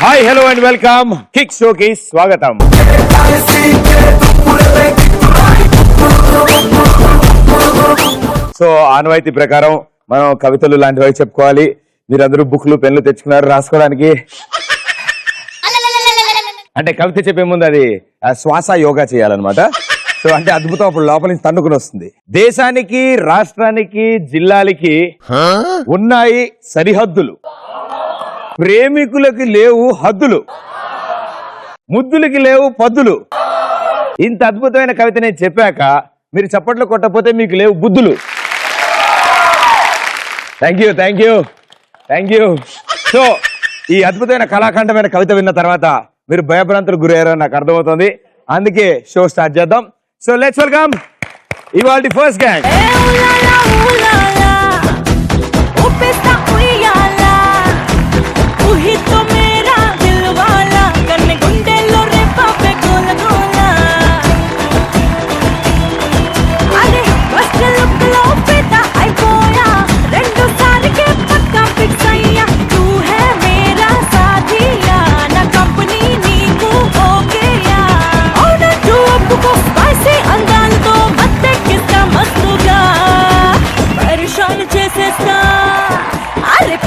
Hi hello and welcome kick show కి స్వాగతం. So ఆనవాయితీ ప్రకారం మనం కవితలు లాంటివి చెప్పుకోవాలి. మీరందరూ బుక్లు పెన్లు తెచ్చుకున్నారు రాసుకోవడానికి. అంటే కవిత చెప్పే ముందు అది శ్వాస యోగా చేయాలన్నమాట. సో అంటే అద్భుతం అప్పుడు లోపల నుంచి తన్నుకుని వస్తుంది. దేశానికి, రాష్ట్రానికి, జిల్లాలకి ఉన్నాయి సరిహద్దులు. ప్రేమికులకి లేవు హద్దులు, ముద్దులకి లేవు పద్దులు. ఇంత అద్భుతమైన కవిత నేను చెప్పాక మీరు చప్పట్లు కొట్టకపోతే మీకు లేవు బుద్ధులు. Thank you thank you thank you. So ఈ అద్భుతమైన కళాఖండమైన కవిత విన్న తర్వాత మీరు భయభ్రాంతులకు గురయ్యారని నాకు అర్థమవుతుంది. అందుకే షో స్టార్ట్ చేద్దాం. సో లెట్స్ వెల్కమ్ ఇవాల్టి ఫస్ట్ గ్యాంగ్.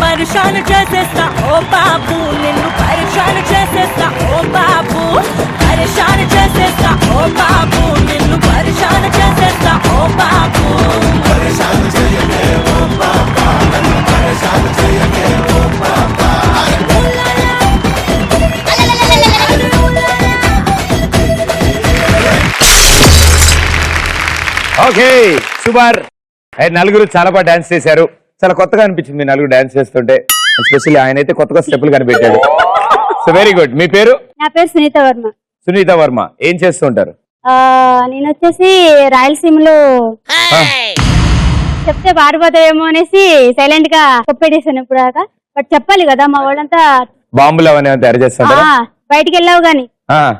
పరిశాన్ చేసేస్తా ఓ బాబు, నిన్ను పరిశాన్ చేసేస్తా ఓ బాబు, పరిశాన్ చేసేస్తా ఓ బాబు, నిన్ను పరిశాన్ చేసేస్తా ఓ బాబు, పరిశాన్ చేయకే ఓ బాబా, నన్ను పరిశాన్ చేయకే ఓ బాబా. Okay super. నలుగురు చాలా బాగా డాన్స్ చేశారు. చాలా కొత్తగా అనిపించింది మీ నలుగురు డాన్స్ చేస్తుంటే. ఎస్పెషల్లీ ఆయన అయితే కొత్తగా స్టెప్పులు కనిపెట్టాడు. So very good. మీ పేరు? నా పేరు సునీత వర్మ. సునీత వర్మ. ఏం చేస్తూ ఉంటారు? నేను వచ్చేసి రాయలసీమలో చెప్తే పారిపోతాయేమో అనేసి సైలెంట్ గా కొప్పేటేసాను ఇప్పుడు దాకా. బట్ చెప్పాలి కదా, మా వాళ్ళంతా బాంబులు అవన్నీ తయారు చేస్తుంటారు. బయటికి వెళ్ళావు గాని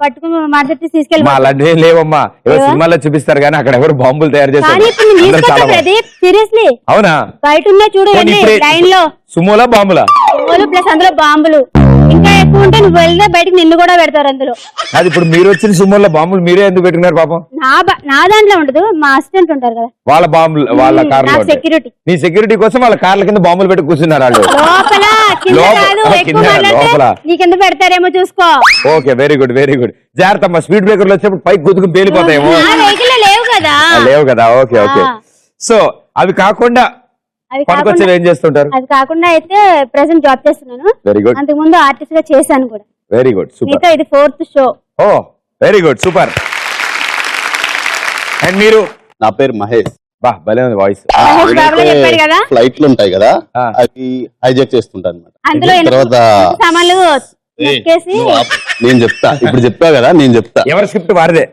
పట్టుకుని మాట్లాడి తీసుకెళ్ళి అలాంటి లేవమ్మా, సినిమాలో చూపిస్తారు కానీ అక్కడ ఎవరు బాంబులు తయారు చేస్తారు. సీరియస్లీ అవునా? బయట ఉన్నా చూడు లైన్ లో సుమోలా బాంబులా ప్లస్ అందులో బాంబులు ఇంకా ఎక్కువ ఉంటే నువ్వు వెళ్తే బయటకు నిన్ను కూడా పెడతారు అందులో. అది ఇప్పుడు మీరు వచ్చిన సుమోలో బాంబులు మీరే ఎందుకు పెట్టుకున్నారు పాపం? నా దాంట్లో ఉండదు, మా అసిస్టెంట్ ఉంటారు కదా వాళ్ళ బాంబులు, వాళ్ళ కార్లో సెక్యూరిటీ. నీ సెక్యూరిటీ కోసం వాళ్ళ కార్ల కింద బాంబులు పెట్టి కూర్చున్నారు వాళ్ళు. లోపల నీకెంత పెడతారేమో చూసుకో. Okay very good very good. జాగ్రత్త, స్పీడ్ బ్రేకర్లు వచ్చేప్పుడు పైకి గుద్దుకుని పేలిపోతాయేమో. లేవు కదా లేవు కదా. Okay okay. సో అవి కాకుండా పనికొచ్చేవి ఏం చేస్తుంటారు? అది కాకుండా అయితే ప్రెసెంట్ జాబ్ చేస్తున్నాను. Very good. అంతకు ముందు ఆర్టిస్ట్ గా చేశాను కూడా. Very good super. ఇది 4th షో. ఓ వెరీ గుడ్ సూపర్. అండ్ మీరు? నా పేరు మహేష్. బా భలే ఉంది వాయిస్. చెప్పాడు కదా ఫ్లైట్లు ఉంటాయి కదా, అవి హైజాక్ చేస్తుంటా అనమాట. అందులో తర్వాత సామాన్లు నేను చెప్తా, ఇప్పుడు చెప్పా కదా నేను చెప్తా. ఎవరి స్క్రిప్ట్ వారిదే.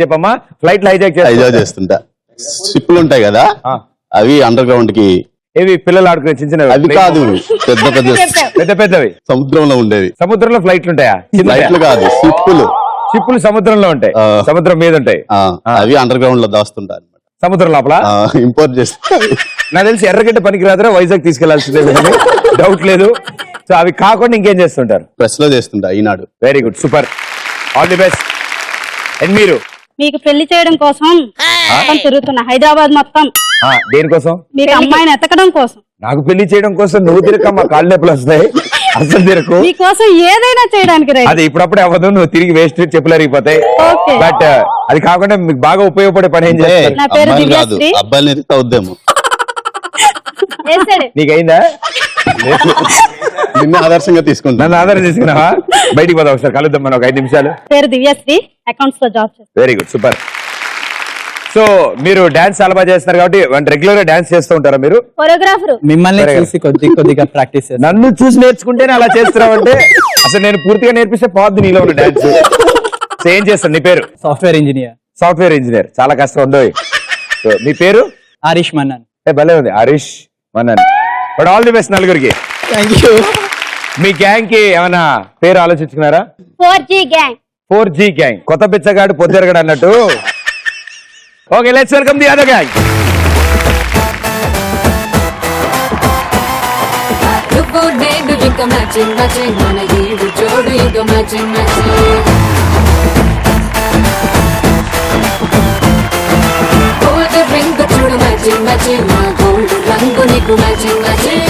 చెప్పమ్మా. ఫ్లైట్ హైజాక్ చేస్తుంటా. షిప్లు ఉంటాయి కదా, అవి అండర్ గ్రౌండ్ కి. ఏవి పిల్లలు ఆడుకునే చిన్న చిన్న? అవి కాదు, పెద్ద పెద్ద పెద్ద పెద్దవి సముద్రంలో ఉండేవి. సముద్రంలో ఫ్లైట్లు ఉంటాయా? ఫ్లైట్లు కాదు, షిప్పులు. షిప్పులు సముద్రంలో ఉంటాయి, సముద్రం మీద ఉంటాయి. అవి అండర్ గ్రౌండ్ లో దాస్తుంటా అనమాట. సముద్రం లోపల ఇంపోర్ట్ చేస్తా. నాకు తెలిసి ఎర్రగడ్డ పనికిరాదురా, వైజాగ్ తీసుకెళ్లాల్సిందే, డౌట్ లేదు. సో అవి కాకుండా ఇంకేం చేస్తుంటారు? ప్రెస్ లో చేస్తుంటా Eenadu. Very good super, all the best. And మీరు? మీకు పెళ్లి చేయడం కోసం తిరుగుతున్నా హైదరాబాద్ మొత్తం. దేనికోసం? మీకు అమ్మాయిని ఎతకడం కోసం. నాకు పెళ్లి చేయడం కోసం నువ్వు తిరగమ్మా, కాళ్ళు నొప్పులు వస్తాయి. అసలు తిరగకు. మీకోసం ఏదైనా చేయడానికి అది ఇప్పుడప్పుడే అవ్వదు, నువ్వు తిరిగి వేస్ట్ చెప్పులు అరిగిపోతాయి. బట్ అది కాకుండా మీకు బాగా ఉపయోగపడే పని ఏం చేస్తారు? అబ్బాయిని ఎదుగుతా వద్దేమో. నీకైందా? నిన్న ఆదర్శంగా తీసుకుంటా. నన్ను ఆదర్శం తీసుకున్నావా? బయటికి పోదాం ఒకసారి, కలుద్దాం మనం ఒక 5 నిమిషాలు. పేరు దివ్యశ్రీ, అకౌంట్స్ లో జాబ్ చేస్తాను. Very good super. సో మీరు డాన్స్ చాలా బాగా చేస్తున్నారు కాబట్టి రెగ్యులర్ గా డాన్స్ చేస్తూ ఉంటారా మీరు? కొరియోగ్రాఫర్. మిమ్మల్ని చూసి కొద్దిగా ప్రాక్టీస్ చేస్తాను. నన్ను చూసి నేర్చుకుంటేనే అలా చేస్తున్నావంటే అసలు నేను పూర్తిగా నేర్పిస్తే పోద్ది నీలో ఉన్న డాన్స్. సో ఏం చేస్తాను? నీ పేరు? Software engineer. సాఫ్ట్వేర్ ఇంజనీర్, చాలా కష్టం ఉందో. సో మీ పేరు? హరీష్ మన్నన్. భలే ఉంది, Harish Mannan. But all the best నలుగురికి. థాంక్యూ. మీ గ్యాంగ్ కి ఏమైనా పేరు ఆలోచించుకున్నారా? 4G gang. 4G గ్యాంగ్, కొత్త పిచ్చగాడు పొద్దురగడు అన్నట్టు. Okay let's welcome the other gang. నువ్వు నేను ఇంకా మ్యాచింగ్ మ్యాచింగ్ మన ఈడు జోడు ఇంకా మ్యాచింగ్ మ్యాచింగ్ గోల్డ్ రింగ్ చూడు మ్యాచింగ్ మ్యాచింగ్ నా గోల్డ్ రంగు నీకు మ్యాచింగ్ మ్యాచింగ్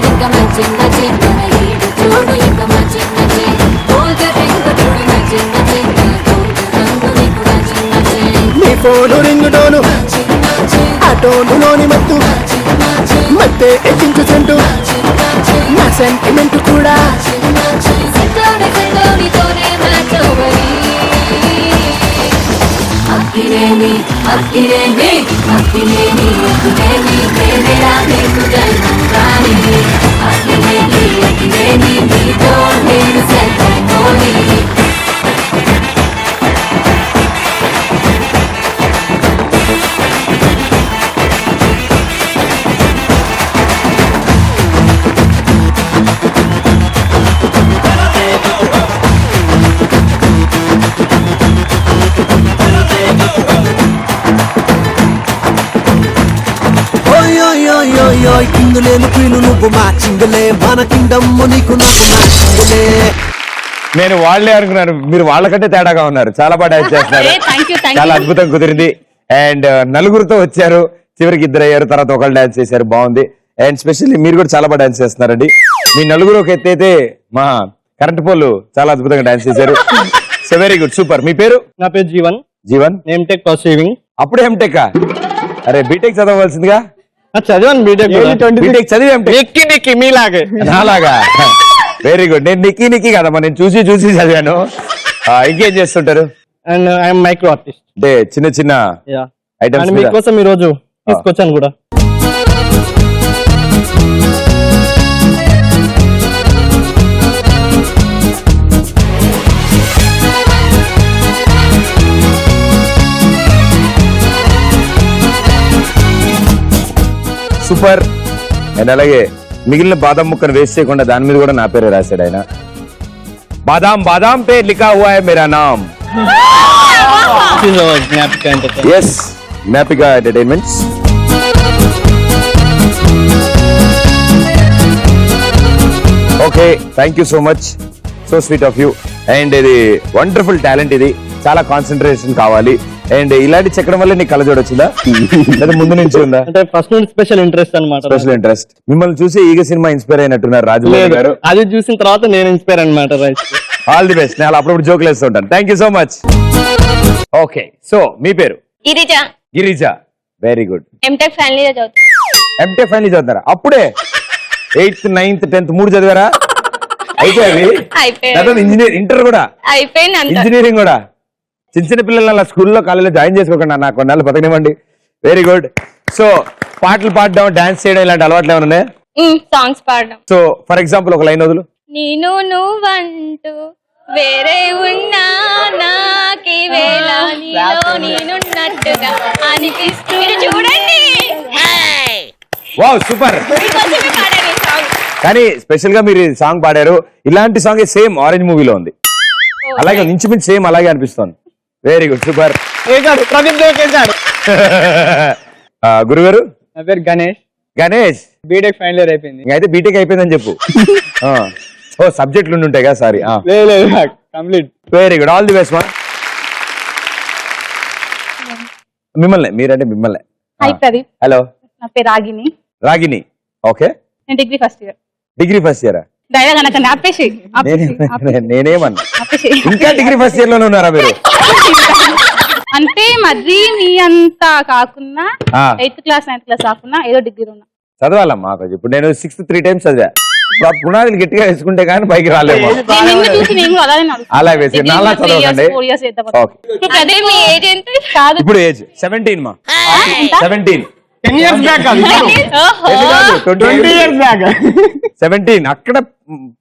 ఇంకా మ్యాచింగ్ మ్యాచింగ్ మన ఈడు జోడు ఇంకా మ్యాచింగ్ మ్యాచింగ్ గోల్డ్ రింగ్ చూడు మ్యాచింగ్ మ్యాచింగ్ నా గోల్డ్ రంగు నీకు మ్యాచింగ్ మ్యాచింగ్ నీ ఫోను రింగు టోను ఆ టోనులోని మత్తు మత్తే ఎక్కించు చెంటు నా సెంటిమెంట్ కూడా అక్కినేని అక్కినేని అక్కినేని అక్కినేని ప్రేమేరా నీకు జన్మం రాని అక్కినేని అక్కినేని నీతో నేను సెల్ఫోని ఓయ్ కింగ్ లేను క్వీను నువ్వు మ్యాచింగ్లే మన కింగ్డమ్ నీకు నాకు మ్యాచింగ్లే నేను వాళ్ళే అనుకున్నాను, మీరు వాళ్ళకంటే తేడాగా ఉన్నారు. చాలా బాగా డాన్స్ చేస్తున్నారు, థ్యాంక్ యూ చాలా అద్భుతం కుదిరింది. అండ్ నలుగురితో వచ్చారు, చివరికి ఇద్దరు అయ్యారు, తర్వాత ఒకళ్ళు డాన్స్ చేశారు, బాగుంది. అండ్ స్పెషల్లీ మీరు కూడా చాలా బాగా డాన్స్ చేస్తున్నారండి. మీ నలుగురు ఒక ఎత్తు అయితే మా కరెంట్ పోలు చాలా అద్భుతంగా డాన్స్ చేశారు. So very good, super. మీ పేరు? నా పేరు Jeevan, Jeevan. Name tech perceiving. అప్పుడే ఎంటెక్? అరే బీటెక్ చదవవలసిందిగా. చదివాను బీటెక్. బీటెక్ చదివి నెక్కి నెక్కి మీలాగే నాలాగా. Very good. నేను నిక్కి కదమ్మా, నేను చూసి చదివాను. ఇంకేం చేస్తుంటారు? And I'm micro artist. అంటే చిన్న చిన్న ఐటమ్స్ మీకోసం ఈ రోజు తీసుకొచ్చాను కూడా. సూపర్. అండ్ అలాగే మిగిలిన బాదం ముక్కను వేస్ట్ చేయకుండా దాని మీద కూడా నా పేరే రాశాడు ఆయన. బాదాం బాదాం పే లిఖా హువా హై మేరా నామ్. Yes, Gnapika entertainments. Okay, thank you so much, so sweet of you. And ఇది వండర్ఫుల్ టాలెంట్, ఇది చాలా కాన్సన్ట్రేషన్ కావాలి. అండ్ ఇలాంటి చెక్కడం వల్ల నీకు కళ్ళజోడు వచ్చిందా లేదా ముందు నుంచి ఉందా? అంటే ఫస్ట్ నుండి స్పెషల్ ఇంట్రెస్ట్ అన్నమాట. Special interest. మిమ్మల్ని చూసి ఈగ సినిమా ఇన్స్పైర్ అయినట్టున్నారు రాజమౌళి గారు. అది చూసిన తర్వాత నేను ఇన్స్పైర్ అనమాట. Right, all the best. నేను అప్పుడప్పుడు జోకులు వేస్తుంటాను. Thank you so much. Okay, so మీ పేరు? Girija. Girija, very good. MTech final year చదువుతా. ఎంటెక్ ఫైనల్ చదువుతారా? అప్పుడే 8th 9th 10th 3 చదివారా? అయితే అవి ఇంజనీర్, ఇంటర్ కూడా అయిపోయింది, ఇంజనీరింగ్ కూడా. చిన్న చిన్న పిల్లలు అలా స్కూల్లో కాలేజీలో జాయిన్ చేసుకోకుండా నాకు కొన్నాళ్ళు బతకనివ్వండి. Very good. సో పాటలు పాడడం, డాన్స్ చేయడం ఇలాంటి అలవాట్లు ఏమైనా ఉన్నాయా? సాంగ్స్ పాడడం. సో ఫర్ ఎగ్జాంపుల్ ఒక లైన్ వదులు. నేను నువ్వంటూ వేరే ఉన్నా నాకి వేళ నీలో నేనున్నట్టుగా అనిపిస్తుంది చూడండి. Wow, super. కానీ స్పెషల్ గా మీరు సాంగ్ పాడారు. ఇలాంటి సాంగ్ సేమ్ ఆరెంజ్ మూవీలో ఉంది, అలాగే ఇంచుమించు సేమ్ అలాగే అనిపిస్తుంది. Very good, super. గురుగారు? నా పేరు Ganesh. Ganesh, BTech final year అయిపోయింది. అయితే బీటెక్ అయిపోయిందని చెప్పు. ఓ సబ్జెక్టులు ఉండి ఉంటాయి కదా, sorry. Complete. Very good, all the best మా. మిమ్మల్ని, మీరంటే మిమ్మల్ని. హాయ్ ప్రదీప్. హలో, నా పేరు రాగిని. రాగిని. ఓకే, నేను degree first year. Degree first year? నేనేమన్నా, ఇంకా డిగ్రీ ఫస్ట్ ఇయర్ లోనే ఉన్నారా మీరు? అంటే మరీ మీ అంతా కాకుండా 8th క్లాస్ 9th క్లాస్ కాకుండా ఏదో డిగ్రీ ఉన్నా. చదవాలమ్మా కొంచెం. ఇప్పుడు నేను 6th 3 times చదివా. పునాదులు గట్టిగా వేసుకుంటే కానీ పైకి రాలేము. అలా వేసి నాలా చదవకండి. ఇప్పుడు ఏజ్ 17 మా. 17 10 years back కాదు, 20 years back. 17 అక్కడ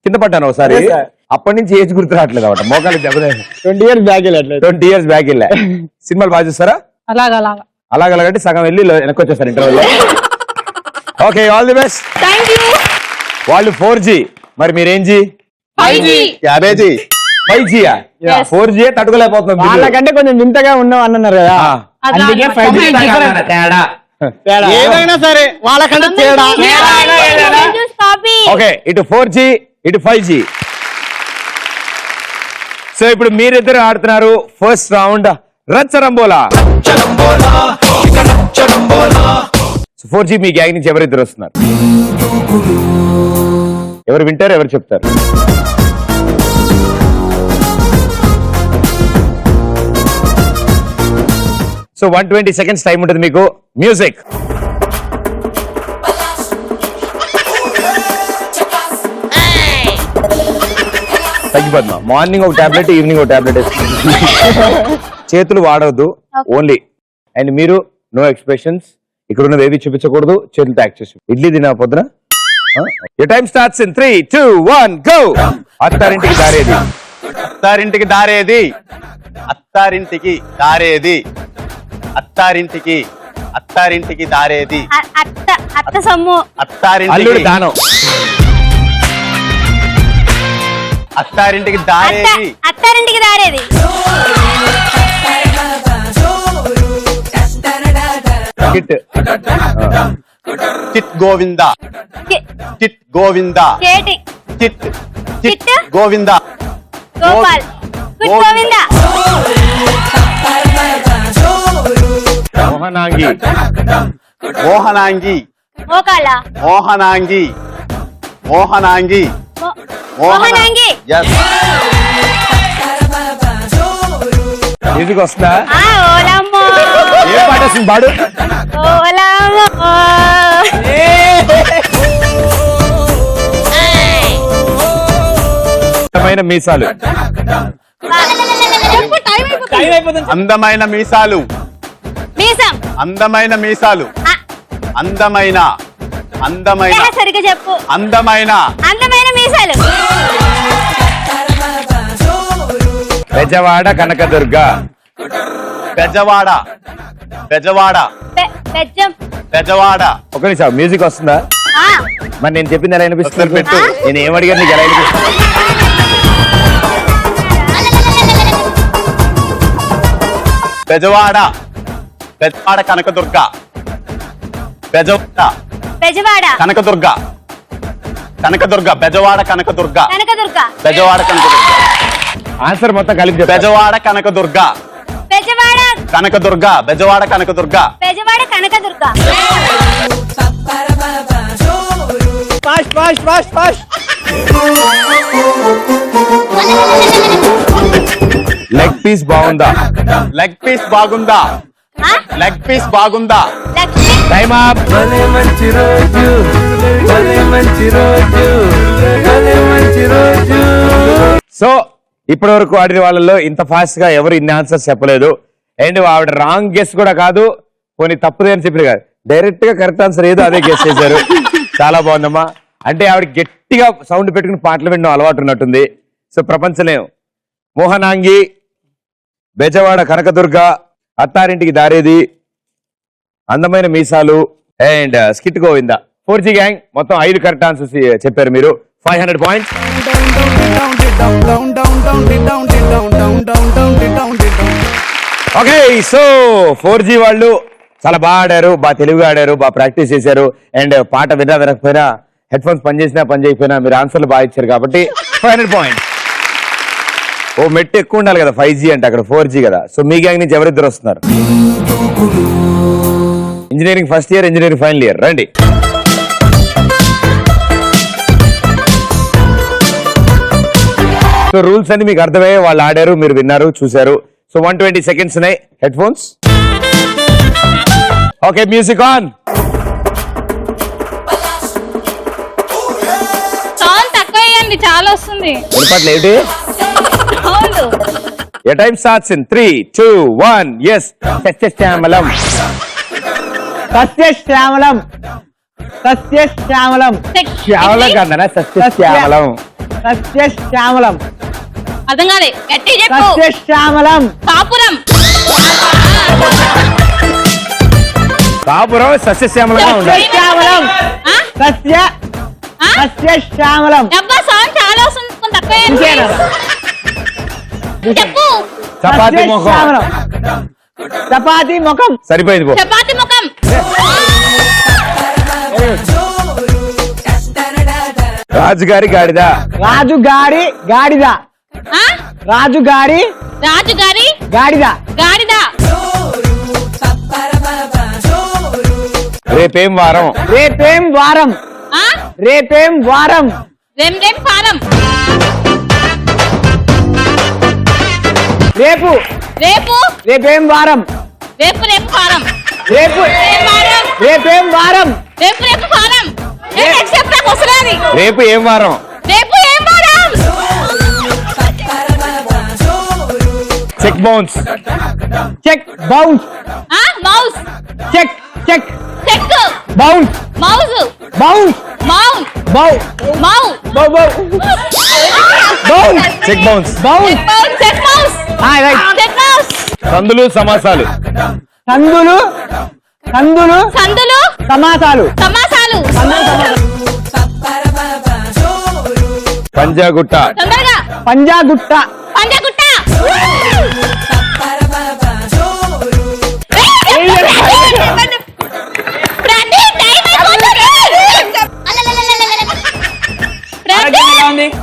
కింద పడ్డాను ఒకసారి. అప్పటి నుంచి ఏజ్ గుర్తు రావట్లేదు అన్నమాట. మోకాలు దెబ్బ. 20 years back వెళ్ళట్లేదు. 20 years బ్యాక్ వెళ్ళా. సినిమాలు బాగా చూస్తారా? అలాగలాగంటే సగం వెళ్ళి వెనక్కి వచ్చేస్తారు ఇంటర్వెల్ లో. Okay, all the best. Thank you. వాళ్ళు 4G, మరి మీరేం G? 5G. Cabbage. 5G Yes. 4G తట్టుకోలేకపోతున్నాం బిల్లు. వాళ్ళకంటే కొంచెం వింతగా ఉన్నాం అన్నారు కదా ఆ. అందుకే 5G తేడా. ఏదైనా సరే వాళ్ళకంటే తేడా ఓకే ఇటు 4G ఇటు 5G. సో ఇప్పుడు మీరిద్దరు ఆడుతున్నారు ఫస్ట్ రౌండ్ రచ్చరంబోలా. 4G మీ గ్యాంగ్ నుంచి ఎవరిద్దరు వస్తున్నారు? ఎవరు వింటారు ఎవరు చెప్తారు? సో 120 seconds టైం ఉంటుంది మీకు. మ్యూజిక్. తగ్గిపోతున్నా. మార్నింగ్ ఒక టాబ్లెట్ ఈవినింగ్ ఒక టాబ్లెట్ చేతులు వాడవద్దు ఓన్లీ. అండ్ మీరు నో ఎక్స్ప్రెషన్స్. ఇక్కడ ఉన్నది ఏది చూపించకూడదు. చేతులతో యాక్ట్ చేసి ఇడ్లీ తిన పొద్దున. Time starts in 3, 2, 1 go. Attarintiki Daredi. Attarintiki Daredi Attarintiki Daredi అత్తారింటికి అత్తారింటికి దారేది అత్త సొమ్ము. అల్లుడు అత్తారింటికి దానం. అత్తారింటికి దారేది అత్తారింటికి దారేది. కిట్. చిట్ గోవింద చిట్ గోవింద కేటి చిట్ చిట్ చిట్ గోవింద గోపాల్ గోవింద. మోహనాంగి. మోహనాంగి మోకాల మోహనాంగి మోహనాంగి మోహనాంగి. Yes. మ్యూజిక్ వస్తుందా? ఓలమ్మో ఏ పాట వస్తుంది పాడు. ఓలమ్మో. అందమైన మీసాలు. అందమైన మీసాలు మీసం. అందమైన మీసాలు అందమైన అందమైన సరిగ్గా చెప్పు. అందమైన అందమైన మీసాలు. బెజవాడ కనకదుర్గ. బెజవాడ బెజవాడ బెజ్జం. బెజవాడ ఒక నిమిషం మ్యూజిక్ వస్తుందా? మరి నేను చెప్పింది ఎలా వినిపిస్తుంది? ఒకసారి పెట్టు. నేను ఏమడిగాను నీకు ఎలా వినిపిస్తుంది? బెజవాడ బెజవాడ కనకదుర్గ బెజవాడ బెజవాడ కనకదుర్గ కనకదుర్గ బెజవాడ కనకదుర్గ కనకదుర్గ. బెజవాడ కనకదుర్గ ఆన్సర్ మొత్తం కలిపి చెప్పు. Bezawada Kanakadurga Bezawada Kanakadurga Bezawada Kanakadurga Bezawada Kanakadurga. Fast fast fast fast. Leg piece బాగుందా? లెగ్ పీస్ బాగుందా లెగ్ పీస్ బాగుందా లక్ష్మి. Time up. సో ఇప్పటి వరకు ఆడిన వాళ్ళలో ఇంత ఫాస్ట్ గా ఎవరు ఇన్ని ఆన్సర్స్ చెప్పలేదు. అండ్ ఆవిడ రాంగ్ గెస్ కూడా కాదు, కొన్ని తప్పుదే అని చెప్పారు కాదు, డైరెక్ట్ గా కరెక్ట్ ఆన్సర్ ఏదో అదే గెస్ చేశారు. చాలా బాగుందమ్మా. అంటే ఆవిడ గట్టిగా సౌండ్ పెట్టుకుని పాటలు వినడం అలవాటు ఉన్నట్టుంది. సో ప్రపంచంలో మోహనాంగి, బెజవాడ కనకదుర్గ, అత్తారింటికి దారేది, అందమైన మీసాలు and skit Govinda. 4G gang మొత్తం 5 కరెక్ట్ ఆన్సర్స్ చెప్పారు మీరు. 500 పాయింట్స్. ఓకే సో 4G వాళ్ళు చాలా బాగా ఆడారు, బాగా తెలివిగా ఆడారు, బాగా ప్రాక్టీస్ చేశారు. అండ్ పాట విన్నా వినకపోయినా, హెడ్ ఫోన్స్ పనిచేసినా పని చేయకపోయినా మీరు ఆన్సర్లు బాగా ఇచ్చారు కాబట్టి 500 పాయింట్స్. ఓ మెట్టు ఎక్కువ ఉండాలి కదా 5G అంటే, అక్కడ 4G కదా. సో మీ గ్యాంగ్ నుంచి ఎవరిద్దరు వస్తున్నారు? Engineering first year, engineering final year, రండి. సో రూల్స్ అన్ని మీకు అర్థమయ్యే, వాళ్ళు ఆడారు, మీరు విన్నారు, చూశారు. సో 120 seconds ఉన్నాయి. Head phones. Okay music on. Sound తక్కువ వేయండి, చాలా వస్తుంది. వినపట్లే ఏంటి? అవును. Your time starts in 3, 2, 1. Yes. సస్యశ్యామలం. సస్యశ్యామలం సస్యశ్యామలం శ్యామలం కదనా? సస్యశ్యామలం. సస్యశ్యామలం అర్థం కాలే, గట్టి చెప్పు. సస్యశ్యామలం కాపురం. కాపురం సస్యశ్యామలంగా ఉండాలి. సస్యశ్యామలం ఆ? సస్య ఆ? సస్యశ్యామలం డబ్బా సౌండ్ చాలా వస్తుంది, కొంచెం తక్కువ వేయండి. ఇంకేనా? చెప్పు. చపాతి ముఖం. చపాతి ముఖం. సరిపోయింది పో. చపాతి ముఖం. రాజుగారి గాడిద. రాజుగారి గాడిద. ఆ? రాజుగారి రాజుగారి గాడిద. గాడిద. రేపేం వారం. రేపేం వారం. ఆ? రేపేం వారం. రెం రెం ఫారం. రేపు. రేపు. రేపేం వారం. రేపు రేపు ఫారం. రేపు. వారం. రేపేం వారం. రేపు రేపు ఫారం. ఎక్సెప్ట్ నాకు వస్తలేదు. రేపు ఏం వారం. రేపు ఏం వారం. Check bounce. Check bounce. ఆ? Mouse. Check check check. Bounce. Mouse. Bounce. Mouse. బౌ మౌ. బౌ బౌ bounce. Check bounce. Bounce. Check mouse. Right. Check mouse. సందులు సమాసాలు. సందులు. సందులు. సందులు. సమాసాలు. సమాసాలు. పంజాగుట్ట. తొందరగా. పంజాగుట్ట. పంజాగుట్ట. ప్రదీప్, టైం అయిపోతుంది. ప్రదీప్.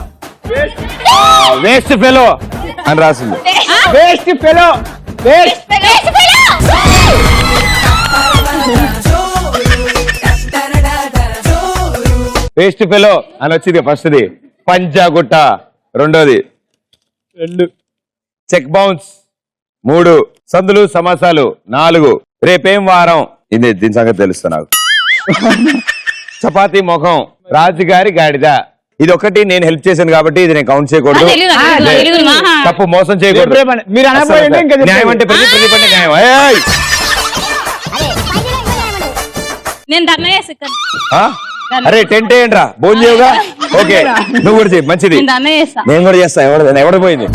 వేస్ట్ ఫెలో అని రాసింది. ఆ? Waste fellow. Waste. Waste fellow. Waste fellow అని వచ్చింది ఫస్ట్ది. పంజాగుట్ట రెండోది. 2 చెక్ బౌన్స్ 3 సందులు సమాసాలు 4 రేపేం వారం. ఇది దీని సంగతి తెలుస్తా నాకు. చపాతి ముఖం. రాజుగారి గాడిద. ఇది ఒకటి నేను హెల్ప్ చేశాను కాబట్టి ఇది నేను కౌంట్ చేయకూడదు. తప్పు మోసం చేయకూడదు. మీరు అనబోయండి ఇంకా చెప్పండి. న్యాయం అంటే ప్రతి అంటే న్యాయం. ఏయ్! నేను ధర్నా చేసి ఆ? అరే టెంట్ వేయండి రా. భోజనం చేయవుగా. ఓకే నువ్వు కూడా చెయ్యి. మంచిది. నేను ధర్నా చేస్తా. నేను కూడా చేస్తా. ఎవడ పోయింది.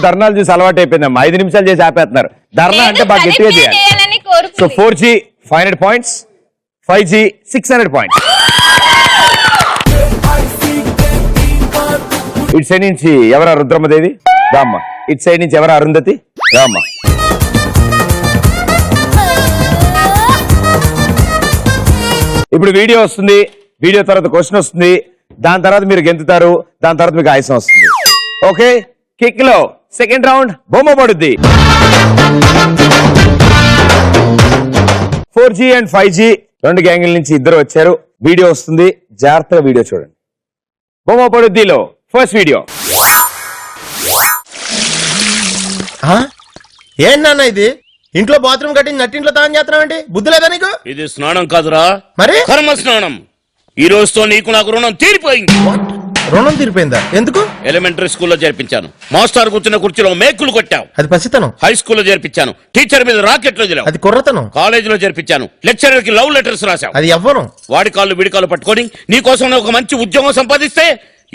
ధర్నాలు చూసి అలవాటు అయిపోయిందమ్మా. 5 నిమిషాలు చేసి ఆపేస్తున్నారు. ధర్నా అంటే బాగా గట్టిగా చేయాలి. So 4G 500 points, 5G 600 points. ఇటు సైడ్ నుంచి ఎవరా రుద్రమ్మదేవి రామ్మ. ఇటు సైడ్ నుంచి ఎవరా అరుంధతి రామ్మ. ఇప్పుడు వీడియో వస్తుంది. వీడియో తర్వాత క్వశ్చన్ వస్తుంది. దాని తర్వాత మీరు గెంతుతారు. దాని తర్వాత మీకు ఆయాసం వస్తుంది. ఓకే కిక్ లో సెకండ్ రౌండ్ బొమ్మ పడుద్ది. 4G అండ్ 5G 2 గ్యాంగుల నుంచి ఇద్దరు వచ్చారు. వీడియో వస్తుంది. జాగ్రత్తగా వీడియో చూడండి. బొమ్మ పడుద్దిలో ఫస్ట్ వీడియో. ఏంటన్న ఇది? ఇంట్లో బాత్రూమ్ కట్టించి నట్టింట్లో తాను చేస్తున్నావేంటి? బుద్ధి లేదా నీకు? ఇది స్నానం కాదురా, మరి కర్మ స్నానం. ఈ రోజుతో నీకు నాకు రుణం తీరిపోయింది. రుణం తీరిపోయిందా? ఎందుకు? ఎలిమెంటరీ స్కూల్లో చేర్పించాను. మాస్టర్ కూర్చున్న కుర్చీలో మేకులు కొట్టావు. అది పసితనం. హై స్కూల్లో చేర్పించాను. టీచర్ మీద రాకెట్లు వదిలావు. అది కుర్రతనం. కాలేజీలో చేర్పించాను. లెక్చరర్ కి లవ్ లెటర్స్ రాశావు. అది ఎవ్వరం. వాడి కాళ్ళు విడి కాళ్ళు పట్టుకొని నీ కోసం ఒక మంచి ఉద్యోగం సంపాదిస్తే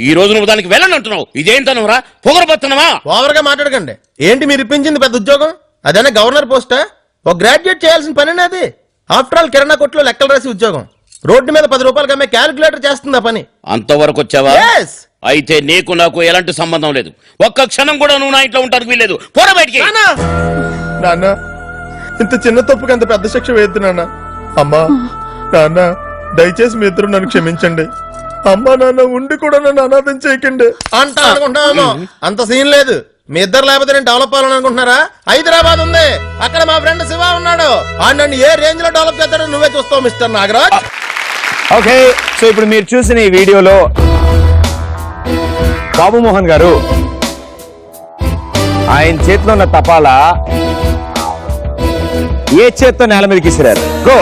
ఈ రోజు నువ్వు దానికి వెళ్ళనంటున్నావు. ఇదేంటనవరా? పొగరబోతున్నావా? ఓవర్ గా మాట్లాడకండి. ఏంటి మీరు ఇప్పించింది పెద్ద ఉద్యోగం? అదేనా గవర్నర్ పోస్టా? ఒక గ్రాడ్యుయేట్ చేయాల్సిన పని అది. ఆఫ్టర్ ఆల్ కిరాణా కొట్లో లెక్కలు రాసి ఉద్యోగం. రోడ్డు మీద 10 రూపాయలకి అమ్మే క్యాలిక్యులేటర్ చేస్తుంది ఆ పని. అంతవరకు వచ్చావా? Yes. అయితే నీకు నాకు ఎలాంటి సంబంధం లేదు. ఒక్క క్షణం కూడా నువ్వు నా ఇంట్లో ఉంటానికి వీల్లేదు. పోర బయటికి. నాన్న ఇంత చిన్న తప్పుకి అంత పెద్ద శిక్ష వేస్తున్నానా? అమ్మా నాన్న దయచేసి మీ ఇద్దరు నన్ను క్షమించండి. అమ్మా నాన్న ఉండి కూడా నన్ను అనాథం చేయకండి అంటా అనుకుంటున్నాను. అంత సీన్ లేదు. మీ ఇద్దరు లేకపోతే నేను డెవలప్ అవ్వాలని అనుకుంటున్నారా? హైదరాబాద్ ఉంది. అక్కడ మా ఫ్రెండ్ శివ ఉన్నాడు. ఆ నన్ను ఏ రేంజ్ లో డెవలప్ చేస్తాడో నువ్వే చూస్తావు మిస్టర్ నాగరాజ్. ఓకే సో ఇప్పుడు మీరు చూసిన ఈ వీడియోలో బాబు మోహన్ గారు ఆయన చేతిలో ఉన్న తపాలా ఏ చేత్తో నేల మీదకి విసిరారు? Go.